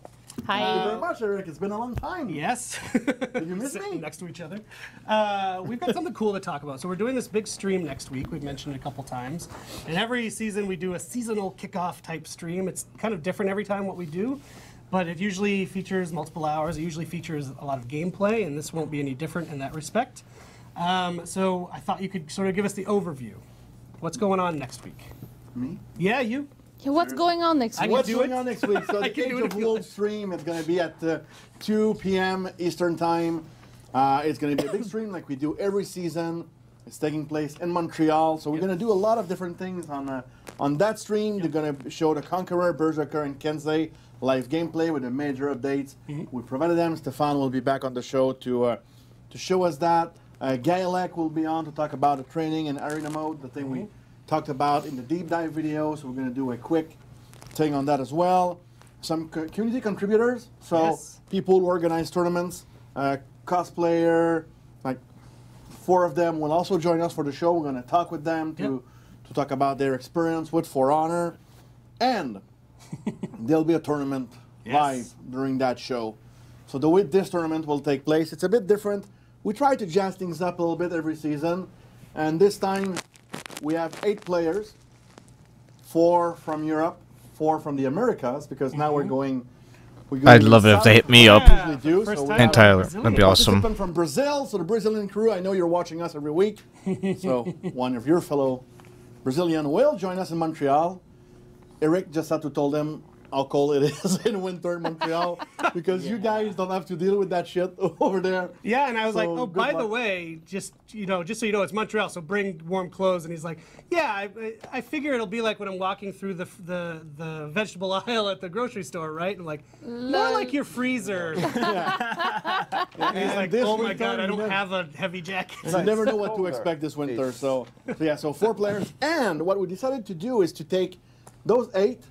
Thank you Hi. very much, Eric. It's been a long time. Yes. Did you miss Sitting me? next to each other. We've got something cool to talk about. So we're doing this big stream next week. We've mentioned it a couple times. And every season we do a seasonal kickoff type stream. It's kind of different every time what we do, but it usually features multiple hours. It usually features a lot of gameplay, and this won't be any different in that respect. So I thought you could sort of give us the overview. What's going on next week? Me? Yeah, you. Yeah, what's going on next I week? can What's do going it. on next week? So I the can do Age it of if you Wolves stream is going to be at 2 p.m. Eastern Time. It's going to be a big stream like we do every season. It's taking place in Montreal, so we're going to do a lot of different things on that stream. They're going to show the Conqueror, Berserker, and Kensei live gameplay with the major updates. We provided them. Stefan will be back on the show to show us that. Gaelek will be on to talk about the training and arena mode, the thing we talked about in the deep dive video. So we're going to do a quick thing on that as well. Some community contributors, so Yes. people who organize tournaments, cosplayer, like 4 of them will also join us for the show. We're going to talk with them to talk about their experience with For Honor, and there'll be a tournament live during that show. So the way this tournament will take place, it's a bit different. We try to jazz things up a little bit every season, and this time we have 8 players, 4 from Europe, 4 from the Americas, because now we're going We go I'd love it if they hit me up. Usually do, First so we time have And Tyler, Brazilian that'd be awesome. participant from Brazil, so the Brazilian crew. I know you're watching us every week, so one of your fellow Brazilian will join us in Montreal. Eric just had to tell them how cold it is in winter in Montreal because you guys don't have to deal with that shit over there. Yeah, and I was like, So, oh, good by the luck. way, just so you know, it's Montreal, so bring warm clothes. And he's like, yeah, I figure it'll be like when I'm walking through the vegetable aisle at the grocery store, right? And I'm like, more like your freezer. And he's like, this oh my winter, God, I you don't never- have a heavy jacket. You never know what to expect this winter. So 4 players. And what we decided to do is to take those 8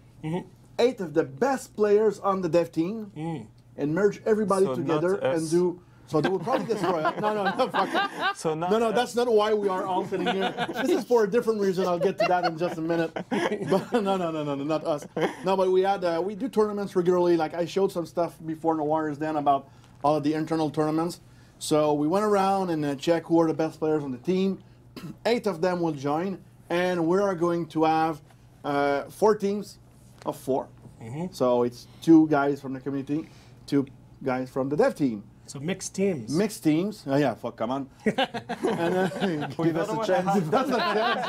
of the best players on the dev team and merge everybody So together not us. and do. So they will probably destroy us. No, fuck it. So not No, that's not why we are all sitting here. This is for a different reason. I'll get to that in just a minute. But no, not us. No, but we do tournaments regularly. Like I showed some stuff before in the Warriors Den about all of the internal tournaments. So we went around and checked who are the best players on the team. 8 of them will join, and we are going to have 4 teams of 4. So it's 2 guys from the community, 2 guys from the dev team. So mixed teams. Mixed teams. Oh, yeah, fuck, come on. And give us a chance. That's a chance.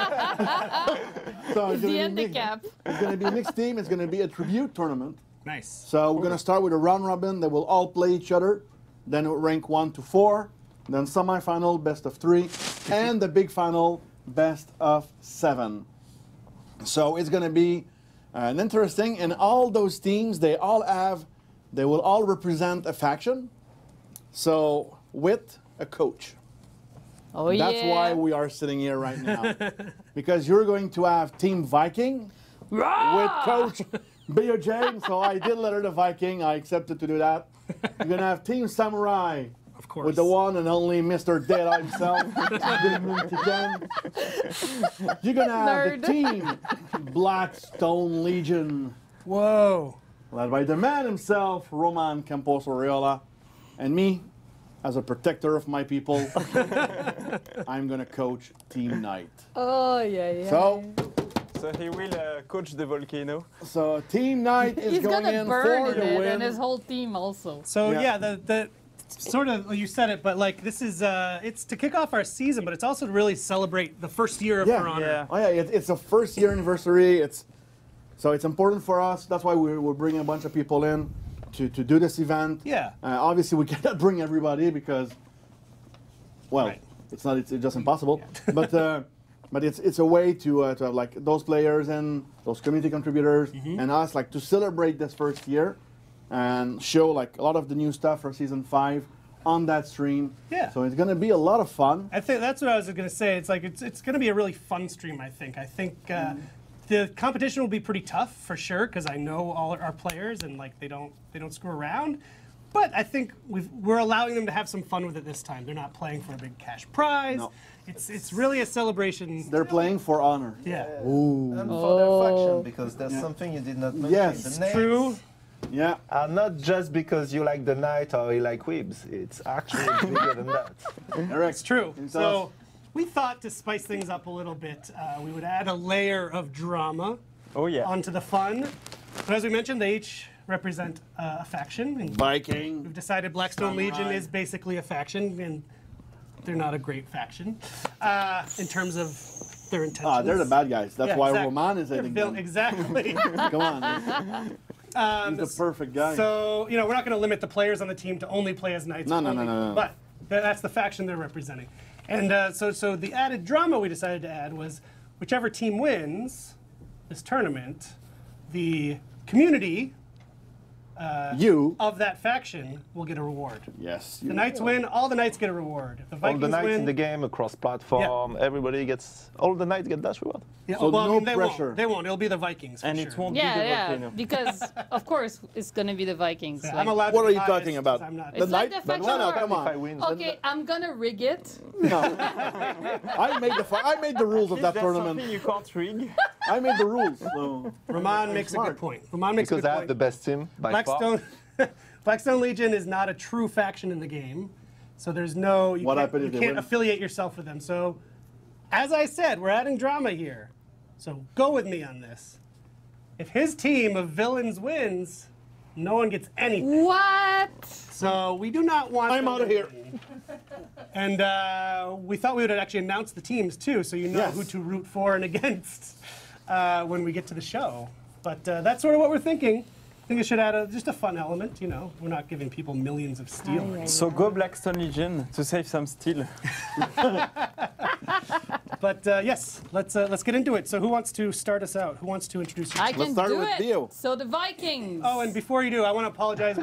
So it's The gonna be handicap. It's going to be a mixed team. It's going to be a tribute tournament. Nice. So we're going to start with a round robin. They will all play each other. Then it will rank 1 to 4. Then semifinal, best of 3. And the big final, best of 7. So it's going to be an interesting. And all those teams, they will all represent a faction. So with a coach. Oh, That's yeah. why we are sitting here right now. Because you're going to have Team Viking with Coach BOJ. So I did let her the Viking. I accepted to do that. You're going to have Team Samurai. Of course. With the one and only Mr. Dead himself. You're going to have the Nerd. Team Blackstone Legion. Whoa. Led by the man himself, Roman Campos Oriola. And me, as a protector of my people, I'm going to coach Team Knight. Oh, yeah. So he will coach the volcano. So Team Knight is He's going gonna in burn for in the it, win. and his whole team also. So Yeah. yeah, the sort of, well, you said it, but like this is it's to kick off our season, but it's also to really celebrate the first year of Yeah. For Honor. Yeah. Oh yeah, it's a first year anniversary. So it's important for us. That's why we're bringing a bunch of people in to do this event. Yeah. Obviously, we cannot bring everybody because, well, Right. it's just impossible. But it's a way to have like those players and those community contributors and us like to celebrate this first year and show like a lot of the new stuff for season 5 on that stream. Yeah. So it's gonna be a lot of fun. I think that's what I was going to say. It's like it's going to be a really fun stream. I think the competition will be pretty tough for sure because I know all our players and like they don't screw around. But I think we're allowing them to have some fun with it this time. They're not playing for a big cash prize. No. It's really a celebration. They're playing for honor. Yeah. And for their faction, because there's something you did not mention. Yes. The names True. Yeah. are not just because you like the knight or you like whips. It's actually bigger than that. Eric. It's true. Can you tell us? So we thought to spice things up a little bit, we would add a layer of drama Oh yeah. onto the fun. But as we mentioned, they each represent a faction. And Viking. we've decided Blackstone Legion Samurai. is basically a faction, and they're not a great faction in terms of their intentions. They're the bad guys. That's Yeah, why exactly. Roman is They're hitting vil- them. Exactly. Come on. He's the perfect guy. So, we're not going to limit the players on the team to only play as knights. No. But that's the faction they're representing. And so the added drama we decided to add was whichever team wins this tournament, the community You. of that faction will get a reward. Yes. The knights win, all the knights get a reward. If the All Vikings the knights win, in the game across platform, everybody gets. All the knights get that reward. yeah, So well, I no mean, they pressure. won't. They won't. It'll be the Vikings. For And sure. it won't be the Yeah, volcano. because of course it's gonna be the Vikings. Yeah, like- I'm allowed What to are be you biased talking about? 'cause I'm not. The It's like knight? the faction No, war. come If I on. win, Okay, I'm gonna rig it. No. I made the rules of Is that there tournament. something you can't rig? I made the rules. So. Ramon makes a smart. good point. Ramon makes Because a I good have point. the best team by far. Blackstone, Blackstone Legion is not a true faction in the game, so there's no you What can't, happened you if they can't win? affiliate yourself with them. So, as I said, we're adding drama here. So go with me on this. If his team of villains wins, No one gets anything. What? So we do not want. I'm out of here. And we thought we would actually announce the teams too, so you know Yes. who to root for and against when we get to the show. But that's sort of what we're thinking. I think it should add just a fun element. You know, we're not giving people millions of steel. Aye, aye, So go Blackstone Legion to save some steel. But yes, let's get into it. So who wants to start us out? Who wants to introduce you? I can start do with it. Theo. So the Vikings. Oh, and before you do, I want to apologize.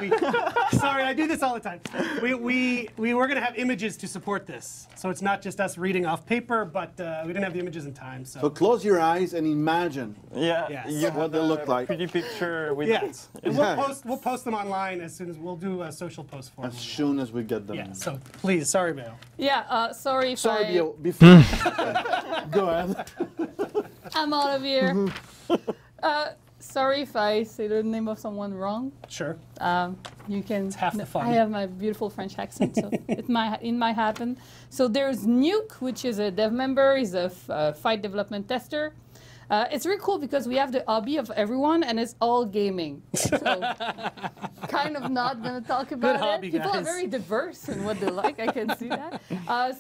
Sorry, I do this all the time. We were going to have images to support this, so it's not just us reading off paper, but we didn't have the images in time. So close your eyes and imagine. Yeah, Yes. you What have they look a like. pretty picture with yeah, it. and we'll post them online as soon as we'll do a social post for them. As soon as we get them. Yeah. So please, sorry, Bale. Yeah, sorry if Sorry, I... Bio. Before. Go ahead. I'm out of here. Sorry if I say the name of someone wrong. Sure. You can. half the fun. I have my beautiful French accent, so it might happen. So there's Nuke, which is a dev member. He's a fight development tester. It's really cool because we have the hobby of everyone, and it's all gaming. So kind of not gonna talk about hobby, it. People are guys. very diverse in what they like. I can see that.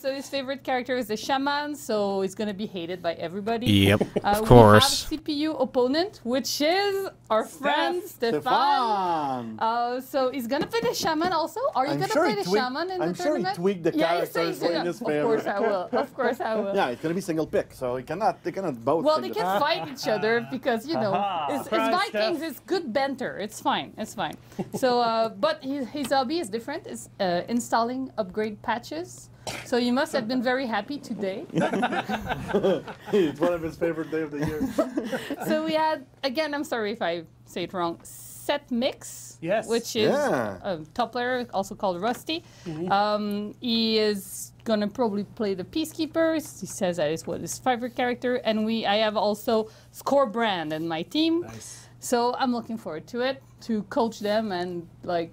So his favorite character is the shaman, so he's gonna be hated by everybody. Yep, of We course. have CPU opponent, which is our friend Stefan. Stefan. So he's gonna play the shaman also. Are you I'm gonna sure play he the tweaked- shaman in I'm the sure he tournament? tweaked the characters in his Of favor. course I will. Of course I will. Yeah, it's gonna be single pick, so they cannot both. Well, they single can fight each other because, you know, it's Surprise, Vikings, Steph. it's good banter. It's fine. It's fine. So, but his hobby is different. It's installing upgrade patches. So you must have been very happy today. It's one of his favorite days of the year. So we had, again, I'm sorry if I say it wrong, Set Mix, Yes. which is Yeah. a top player, also called Rusty. He is gonna probably play the Peacekeepers. He says that is what his favorite character. And I have also Scorebrand in my team. Nice. So I'm looking forward to it, to coach them and like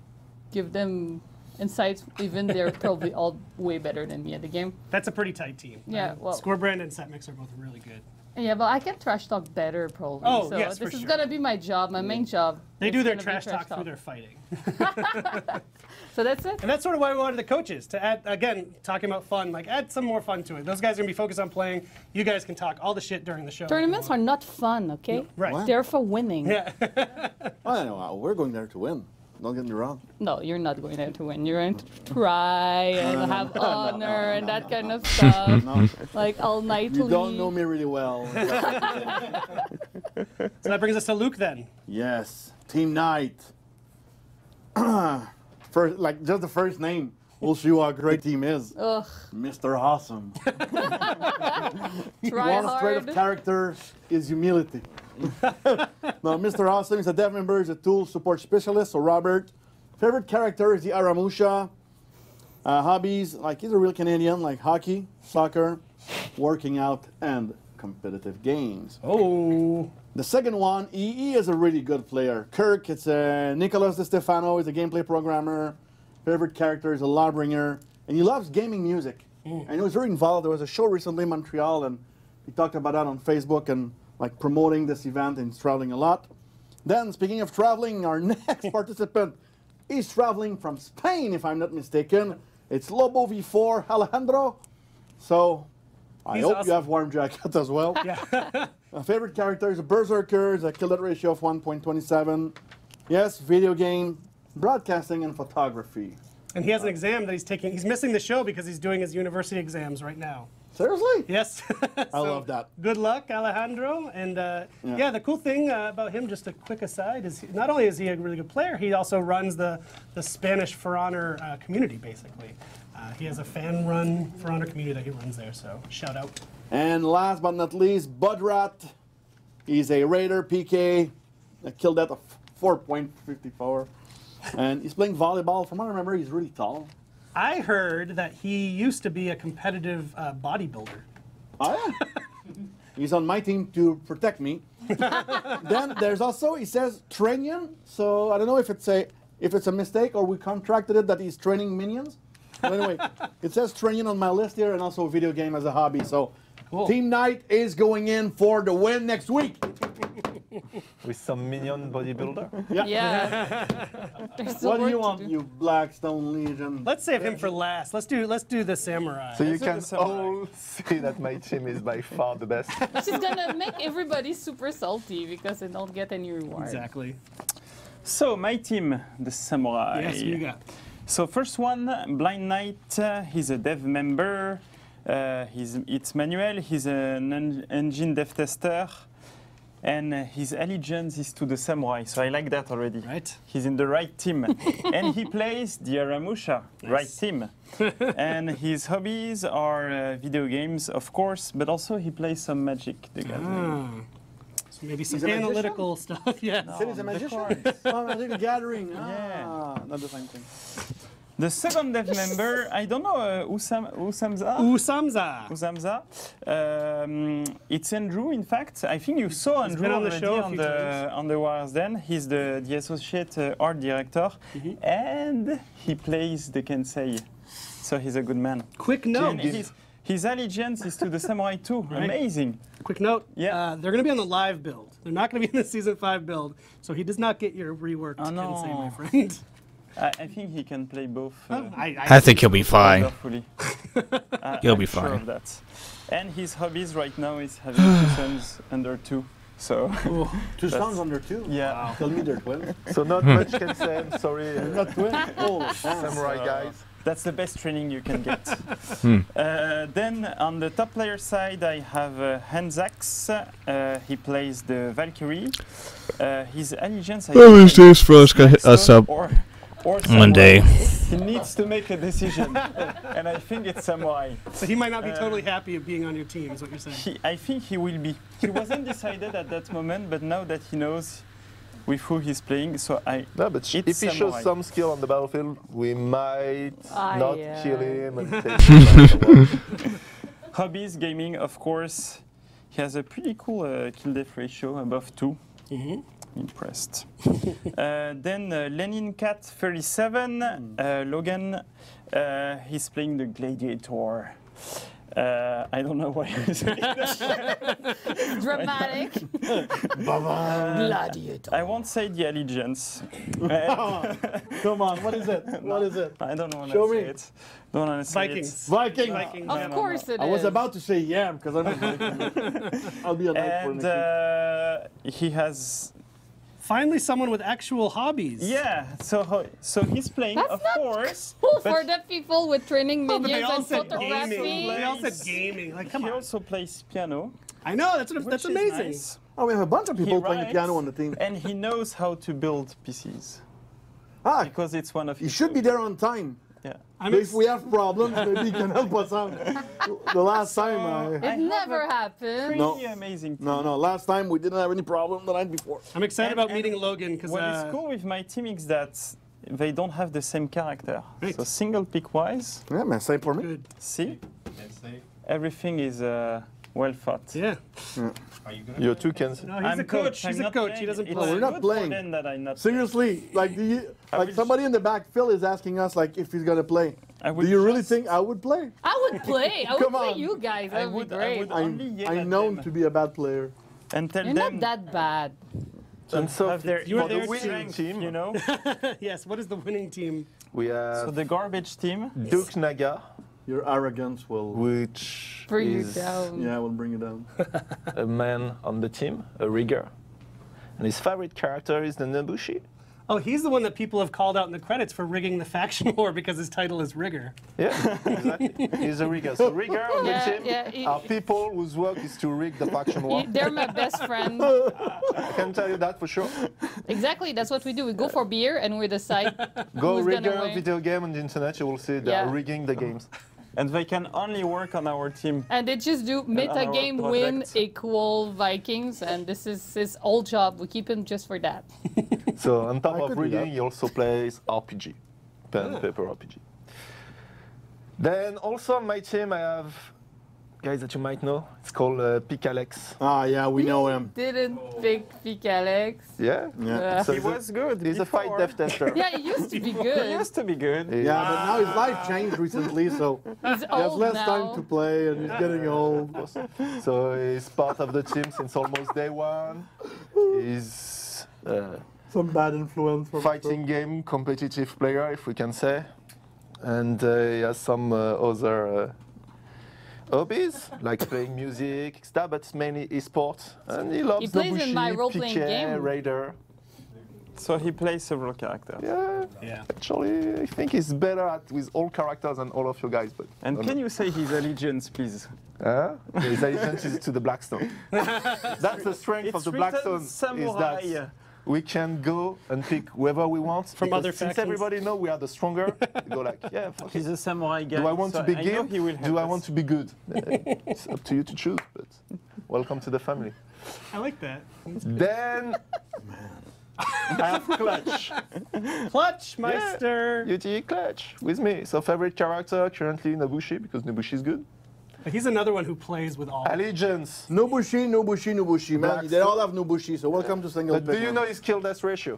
give them insights. Even they're probably all way better than me at the game. That's a pretty tight team. Yeah, well- Scorebrand and Setmix are both really good. Yeah, but I can trash talk better probably. Oh, so yes, for this is sure. gonna be my job, my main job. They It's do their gonna be trash talk through their fighting. So that's it. And that's sort of why we wanted the coaches to add, again, talking about fun, like add some more fun to it. Those guys are gonna be focused on playing. You guys can talk all the shit during the show. Tournaments are not fun, okay? Right. What? They're for winning. Yeah. I know. We're going there to win. Don't get me wrong. No, you're not going there to win. You're going to try and have honor and that kind of stuff. No, Like all nightly. you don't know me really well. So that brings us to Luke then. Yes, Team Night. First, like just the first name will show you how great team is. Ugh, Mr. Awesome. try One trait of hard. character is humility. Now, Mr. Awesome is a dev member, is a tool support specialist. So, Robert, favorite character is the Aramusha. Hobbies, like he's a real Canadian, like hockey, soccer, working out, and competitive games. Oh. The second one, he is a really good player. Kirk, it's Nicolas De Stefano, is a gameplay programmer. Favorite character is a lawbringer, and he loves gaming music. And he was very involved. There was a show recently in Montreal, and he talked about that on Facebook and like promoting this event, and he's traveling a lot. Then, speaking of traveling, our next participant is traveling from Spain, if I'm not mistaken. It's Lobo V4 Alejandro. So, I He's hope awesome. you have warm jacket as well. Yeah. My favorite character is a Berserker, a kill death ratio of 1.27. Yes, video game, broadcasting, and photography. And he has an exam that he's taking. He's missing the show because he's doing his university exams right now. Seriously? Yes. I love that. Good luck, Alejandro. And yeah, the cool thing about him, just a quick aside, is not only is he a really good player, he also runs the Spanish For Honor community, basically. He has a fan-run For Honor community that he runs there, so shout out. And last but not least, Budrat. He's a Raider PK, a kill death of 4.54. And he's playing volleyball. From what I remember, he's really tall. I heard that he used to be a competitive bodybuilder. Oh, yeah. He's on my team to protect me. Then there's also, he says, Training. So I don't know if it's a mistake or we contracted it that he's training minions. But anyway, it says Training on my list here and also video game as a hobby. So Cool. Team Night is going in for the win next week. with some minion bodybuilder. Yeah. There's still What do you work want, to do. you Blackstone Legion? Let's save him for last. Let's do the samurai. So you Let's do can the samurai. all see that my team is by far the best. Which is gonna make everybody super salty because they don't get any reward. Exactly. So my team, the samurai. Yes, you got. So first one, Blind Knight. He's a dev member. It's Manuel. He's an engine dev tester, and his allegiance is to the samurai. So I like that already. Right. He's in the right team, and he plays the Aramusha, right team. And his hobbies are video games, of course, but also he plays some Magic the Gathering. So maybe some He's a magician? analytical stuff. Yeah. Said he's a magician? Oh, Magic the Gathering. Ah, not the same thing. The second dev member, I don't know, Usamza. Usamza. It's Andrew, in fact. I think you saw Andrew been on the already show a on few the times. on the Wars Den. He's the associate art director, and he plays the Kensei. So he's a good man. Quick note. And his allegiance is to the Samurai too. Right. Amazing. Quick note. Yeah. They're going to be on the live build. They're not going to be in the season 5 build. So he does not get your reworked Oh, no. Kensei, my friend. I think he can play both. I think he'll be fine. Wonderfully. He'll be I'm sure fine. of that. And his hobbies right now is having 2 sons under 2. So Two sons under 2? yeah. Wow. Tell me they're twins. So not much can say. I'm sorry, Not twins? Oh, samurai guys. That's the best training you can get. Then on the top player side, I have Hanzax. He plays the Valkyrie. His allegiance. I Oh, think is this Frost gonna hit us up or one Samurai. day? He needs to make a decision, and I think it's Samurai. So he might not be totally happy of being on your team, is what you're saying. I think he will be. He wasn't decided at that moment, but now that he knows with who he's playing, so No, but It's if he samurai. shows some skill on the battlefield, we might not yeah. kill him and take him. hobbies, gaming, of course. He has a pretty cool kill death ratio above 2. Impressed. Then Lenin Cat 37, Logan. He's playing the Gladiator. I don't know why he's saying that. Dramatic. Gladiator. I won't say the allegiance. Come on, what is it? What is it? I don't want Show to me. say it. Don't want to say Vikings. Viking. Vikings. Of course it is. I was about to say yam because I'm a Viking. I'll be a knight for next week. He has, Finally, someone with actual hobbies. yeah. So he's playing, That's of not course. Cool but for the people with training Oh, but they minions all and said gaming. photography. They all said gaming. Like, come He on. also plays piano. I know. That's which is amazing. nice. Oh, we have a bunch of people He playing the writes, piano on the team. and he knows how to build PCs Ah, because it's one of he his should be hobbies. there on time. Yeah. I'm If we have problems, maybe he can help us out. The last time, It never happened. No. Pretty amazing. no, last time we didn't have any problem the night before. I'm excited And- about and meeting Logan because What is cool with my team is that they don't have the same character. Right. So single pick wise, Yeah, man, same for me. good. see, everything is well thought. Yeah. Your two cans. No, he's I'm a coach. He's I'm a not coach. He playing. doesn't It's play. we're not good playing. For them that I'm not Seriously, like, like would somebody in the back, Phil is asking us like if he's gonna play. I would Do you really just- think I would play? I would play. I would Come play on. you guys. I That would be would- I great. would- Only yell I'm at known them. to be a bad player. and tell You're them not that bad. And so have their, You are for the their winning team. you know. Yes. What is the winning team? we So have the garbage team. Duke Naga, Your arrogance will, which Bring you is down. yeah, will bring you down. a man on the team, a rigger. And his favorite character is the Nobushi. Oh, he's the one that people have called out in the credits for rigging the faction war because his title is Rigger. Yeah, exactly. He's a rigger. So rigger on Yeah, the team yeah, are people whose work is to rig the faction war. They're my best friend. I can tell you that for sure. Exactly, that's what we do. We go for beer and we decide Go who's gonna rigger win. video game on the internet, you will see they're Yeah. rigging the games. And they can only work on our team. And they just do meta game win project. equal Vikings, and this is his old job. We keep him just for that. So on top I of could do rigging, that. he also plays RPG, pen and paper RPG. Then also on my team, I have guy that you might know. It's called Picalex. Ah, yeah, we know him. Didn't pick Alex. Yeah? Yeah. So He was good. He's a fight before. dev tester. Yeah, he used to be He good. used to be good. Yeah, but now his life changed recently, so He's he has old less now. time to play and he's getting old. So he's part of the team since almost day one. He's Some bad influence from fighting game competitive player, if we can say. And he has some other hobbies, like playing music, stuff, but mainly esports. And he loves He plays in Nobushi, my role-playing PK, game. Raider. So he plays several characters. Yeah, actually, I think he's better at with all characters than all of you guys. But And can you say his allegiance, please? his allegiance is to the Blackstone. That's the strength of the Blackstone. Is samurai. that we can go and pick whoever we want. From because other since factions. everybody know we are the stronger, we go like, yeah, fuck He's it. a samurai guy. Do I want so to be I know good? he will Do help I us. want to be good? It's up to you to choose, but welcome to the family. I like that. Then I have Clutch. Clutch Meister. UTE Clutch with me. So favorite character currently Nobushi because Nobushi is good. He's another one who plays with all. Allegiance. Nobushi, man. Black They all have Nobushi, so welcome to single But do pick, you man. know his kill death ratio?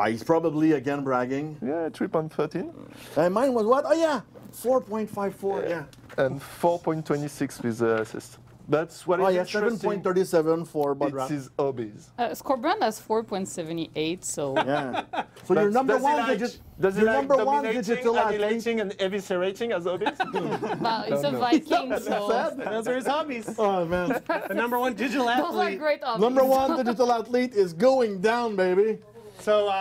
He's probably again bragging. Yeah, 3.13 And mine was what? Oh yeah, 4.54. Yeah. and 4.26 with assist. That's what Oh is yeah, interesting. 7.37 for It's Budrat. his hobbies. Scorbrand has 4.78, so Yeah. So your number one digit. Does he your like number one dominating, digital athlete. annihilating, and eviscerating as hobbies? well, he's a Viking, so Those are his hobbies. Oh man. The number one digital those are athlete. great hobbies. Number one digital athlete is going down, baby. So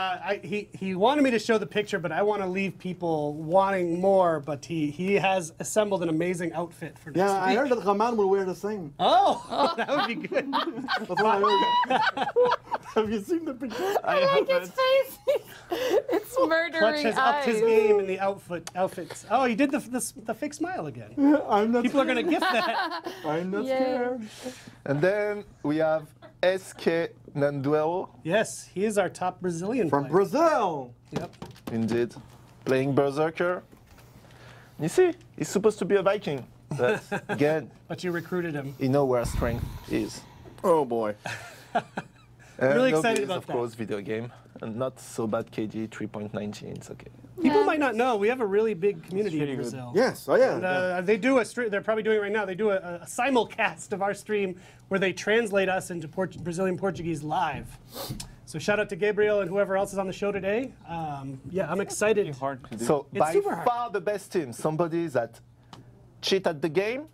he wanted me to show the picture, but I want to leave people wanting more. But he has assembled an amazing outfit for next Yeah, week. I heard that Roman will wear the same. Oh, that would be good. That's what I heard. Have you seen the picture? I like his face. It's Clutch murdering has upped his eyes. game in the outfits. Oh, he did the fake smile again. I'm not. People are gonna gift that. I'm not Yay. scared. And then we have SK Nanduel, Yes, he is our top Brazilian From player. Brazil. Yep. indeed, playing Berserker. You see, he's supposed to be a Viking, but again, But you recruited him. you know where strength is. Oh boy. And Really excited Nobu is, about of that. course, video game, and not so bad KD 3.19. It's okay. People might not know we have a really big community in really good. Brazil. Yes. Oh yeah. And, they do a stream. They're probably doing it right now. They do a simulcast of our stream where they translate us into Brazilian Portuguese live. So shout out to Gabriel and whoever else is on the show today. Yeah, I'm excited. It's hard to do. So It's by super hard. far the best team, somebody that cheat at the game,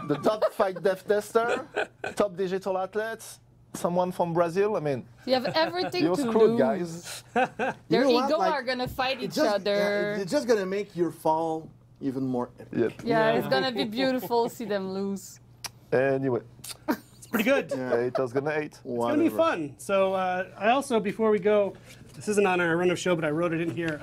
the top fight dev tester, top digital athletes, someone from Brazil. I mean, You have everything you're to screwed, lose. guys. Their know what? ego Like, are gonna fight each It's just, other. it's just gonna make your fall even more epic. Yep. Yeah, it's gonna be beautiful. See them lose. Anyway, Pretty good. haters gonna hate. It's gonna be fun. So I also, before we go, this isn't on our run of show, but I wrote it in here.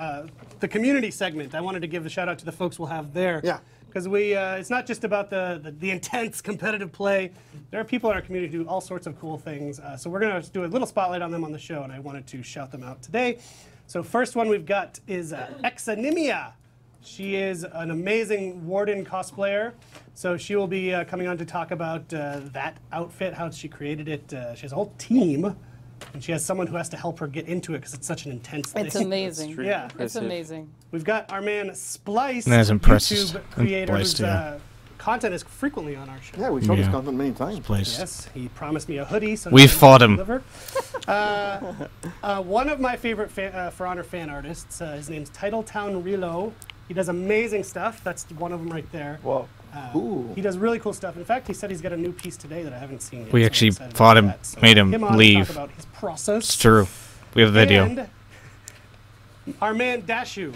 The community segment. I wanted to give a shout out to the folks we'll have there. Yeah. Because it's not just about the intense competitive play. There are people in our community who do all sorts of cool things. So we're gonna do a little spotlight on them on the show, and I wanted to shout them out today. So first one we've got is Exanimia. She is an amazing Warden cosplayer. So she will be coming on to talk about that outfit, how she created it. She has a whole team, and she has someone who has to help her get into it because it's such an intense thing. It's amazing. really Yeah. It's impressive. amazing. We've got our man Splice, That is impressive. YouTube creator Splice, whose yeah. content is frequently on our show. Yeah, we showed this Yeah. content many times. Place. Yes, he promised me a hoodie. So We he fought him. delivered. One of my favorite For Honor fan artists, his name's Titletown Relo. He does amazing stuff. That's one of them right there. Wow. He does really cool stuff. In fact, he said he's got a new piece today that I haven't seen yet. We so I'm actually excited fought about him, that. So made him on to leave. talk about his process. It's true. We have a video. And our man Dashu.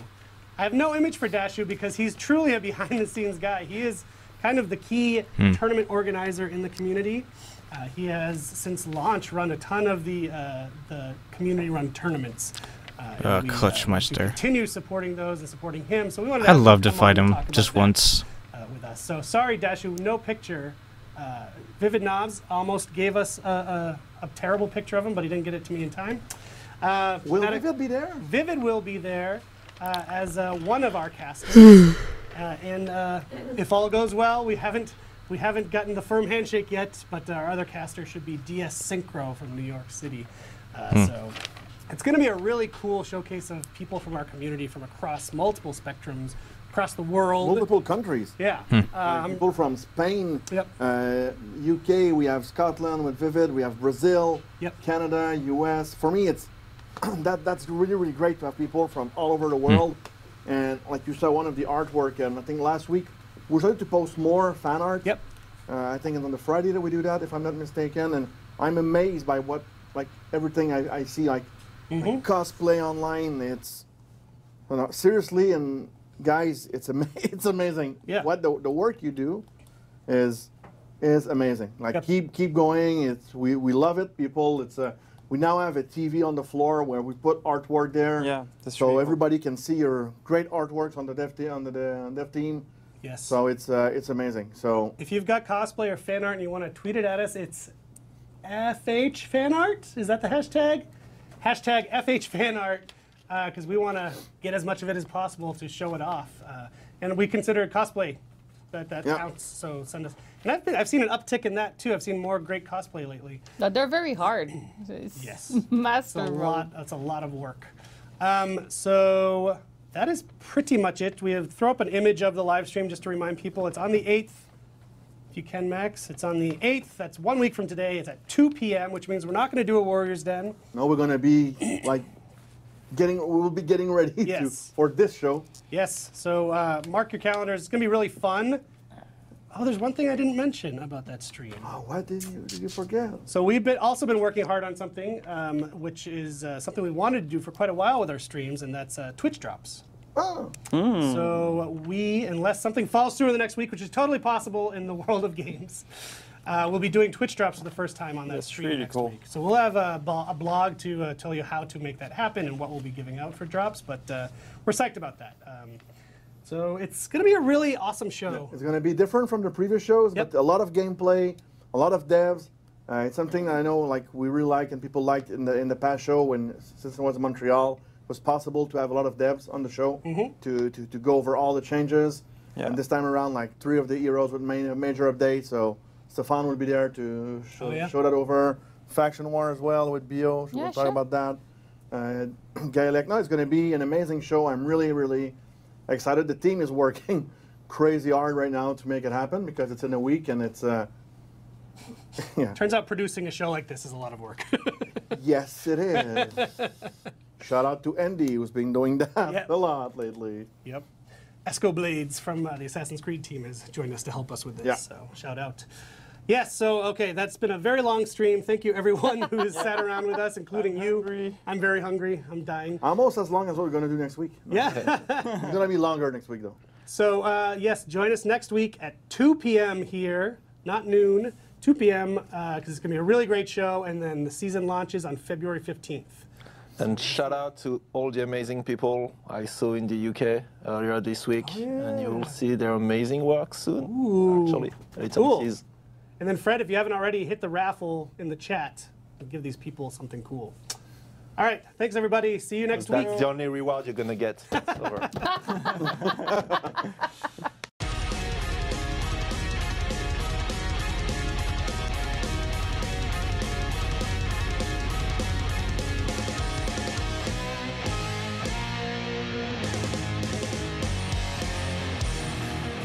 I have no image for Dashu because he's truly a behind-the-scenes guy. He is kind of the key tournament organizer in the community. He has, since launch, run a ton of the community-run tournaments. And we Clutchmeister. continue supporting those and supporting him. So we wanted I'd have love to come on fight and him talk about just that, once. with us. So sorry, Dashu, no picture. Vivid Knobs almost gave us a terrible picture of him, but he didn't get it to me in time. Will Not a- Vivid be there? Vivid will be there as one of our casters. And if all goes well, we haven't gotten the firm handshake yet, but our other caster should be DS Synchro from New York City. So it's going to be a really cool showcase of people from our community from across multiple spectrums, across the world. Multiple countries. Yeah. People from Spain, Yep. UK, we have Scotland with Vivid, we have Brazil, Yep. Canada, US. For me, it's that's really, really great to have people from all over the world. And like you saw one of the artwork, I think last week, we started to post more fan art. Yep. I think it's on the Friday that we do that, if I'm not mistaken. And I'm amazed by what, like everything I see, like cosplay online. It's seriously, and guys, it's amazing. Yeah. What the work you do is amazing. Like Yep. keep going. We love it, people. We now have a TV on the floor where we put artwork there. Yeah, that's so really cool. everybody can see your great artworks on the dev team. Yes. So it's amazing. So If you've got cosplay or fan art and you want to tweet it at us, it's FHFanart. Is that the hashtag? Hashtag FHFanart, because we want to get as much of it as possible to show it off. And we consider cosplay that Yeah. counts. So send us. And I've seen an uptick in that too. I've seen more great cosplay lately. They're very hard. It's Yes. master That's a road. lot. That's a lot of work. So that is pretty much it. We have throw up an image of the live stream just to remind people. It's on the 8th. If you can, Max. It's on the 8th. That's 1 week from today. It's at 2 p.m., which means we're not going to do a Warriors Den. now we're gonna be like we'll be getting ready Yes. for this show. Yes. So mark your calendars. It's going to be really fun. Oh, there's one thing I didn't mention about that stream. Oh, what did you forget? So we've also been working hard on something, which is something we wanted to do for quite a while with our streams, and that's Twitch drops. Oh. So unless something falls through in the next week, which is totally possible in the world of games, we'll be doing Twitch drops for the first time on that That's stream really next cool. week. So we'll have a blog to tell you how to make that happen and what we'll be giving out for drops, but we're psyched about that. So it's going to be a really awesome show. It's going to be different from the previous shows, Yep. but a lot of gameplay, a lot of devs. It's something I know, like we really like and people liked in the past show since it was in Montreal. It was possible to have a lot of devs on the show to go over all the changes. Yeah. And this time around, like 3 of the heroes with major updates. So Stefan will be there to show that over. Faction War as well with Bio. So Yeah, we'll talk sure. about that. Gaelic. No, it's going to be an amazing show. I'm really, really excited. The team is working crazy hard right now to make it happen because it's in a week and it's yeah. Turns out producing a show like this is a lot of work. Yes, it is. Shout out to Andy who's been doing that Yep. a lot lately. Yep. Esco Blades from the Assassin's Creed team has joined us to help us with this, Yeah. so shout out. Yes, so okay, that's been a very long stream. Thank you everyone who has sat around with us, including you. hungry. I'm very hungry. I'm dying. Almost as long as what we're going to do next week. Yeah. It's going to be longer next week though. So yes, join us next week at 2 p.m. here, not noon, 2 p.m. Because it's going to be a really great show, and then the season launches on February 15th. And shout out to all the amazing people I saw in the UK earlier this week. And you'll see their amazing work soon. Actually, it's Cool. overseas. And then Fred, if you haven't already, hit the raffle in the chat and give these people something cool. All right, thanks everybody. See you next week. That's the only reward you're gonna get. It's over.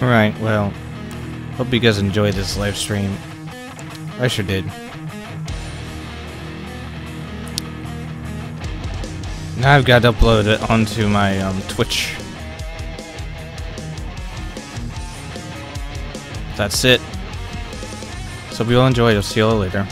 Alright, well, hope you guys enjoyed this live stream. I sure did. Now I've got to upload it onto my Twitch. That's it. So we all enjoy. I'll see you all later.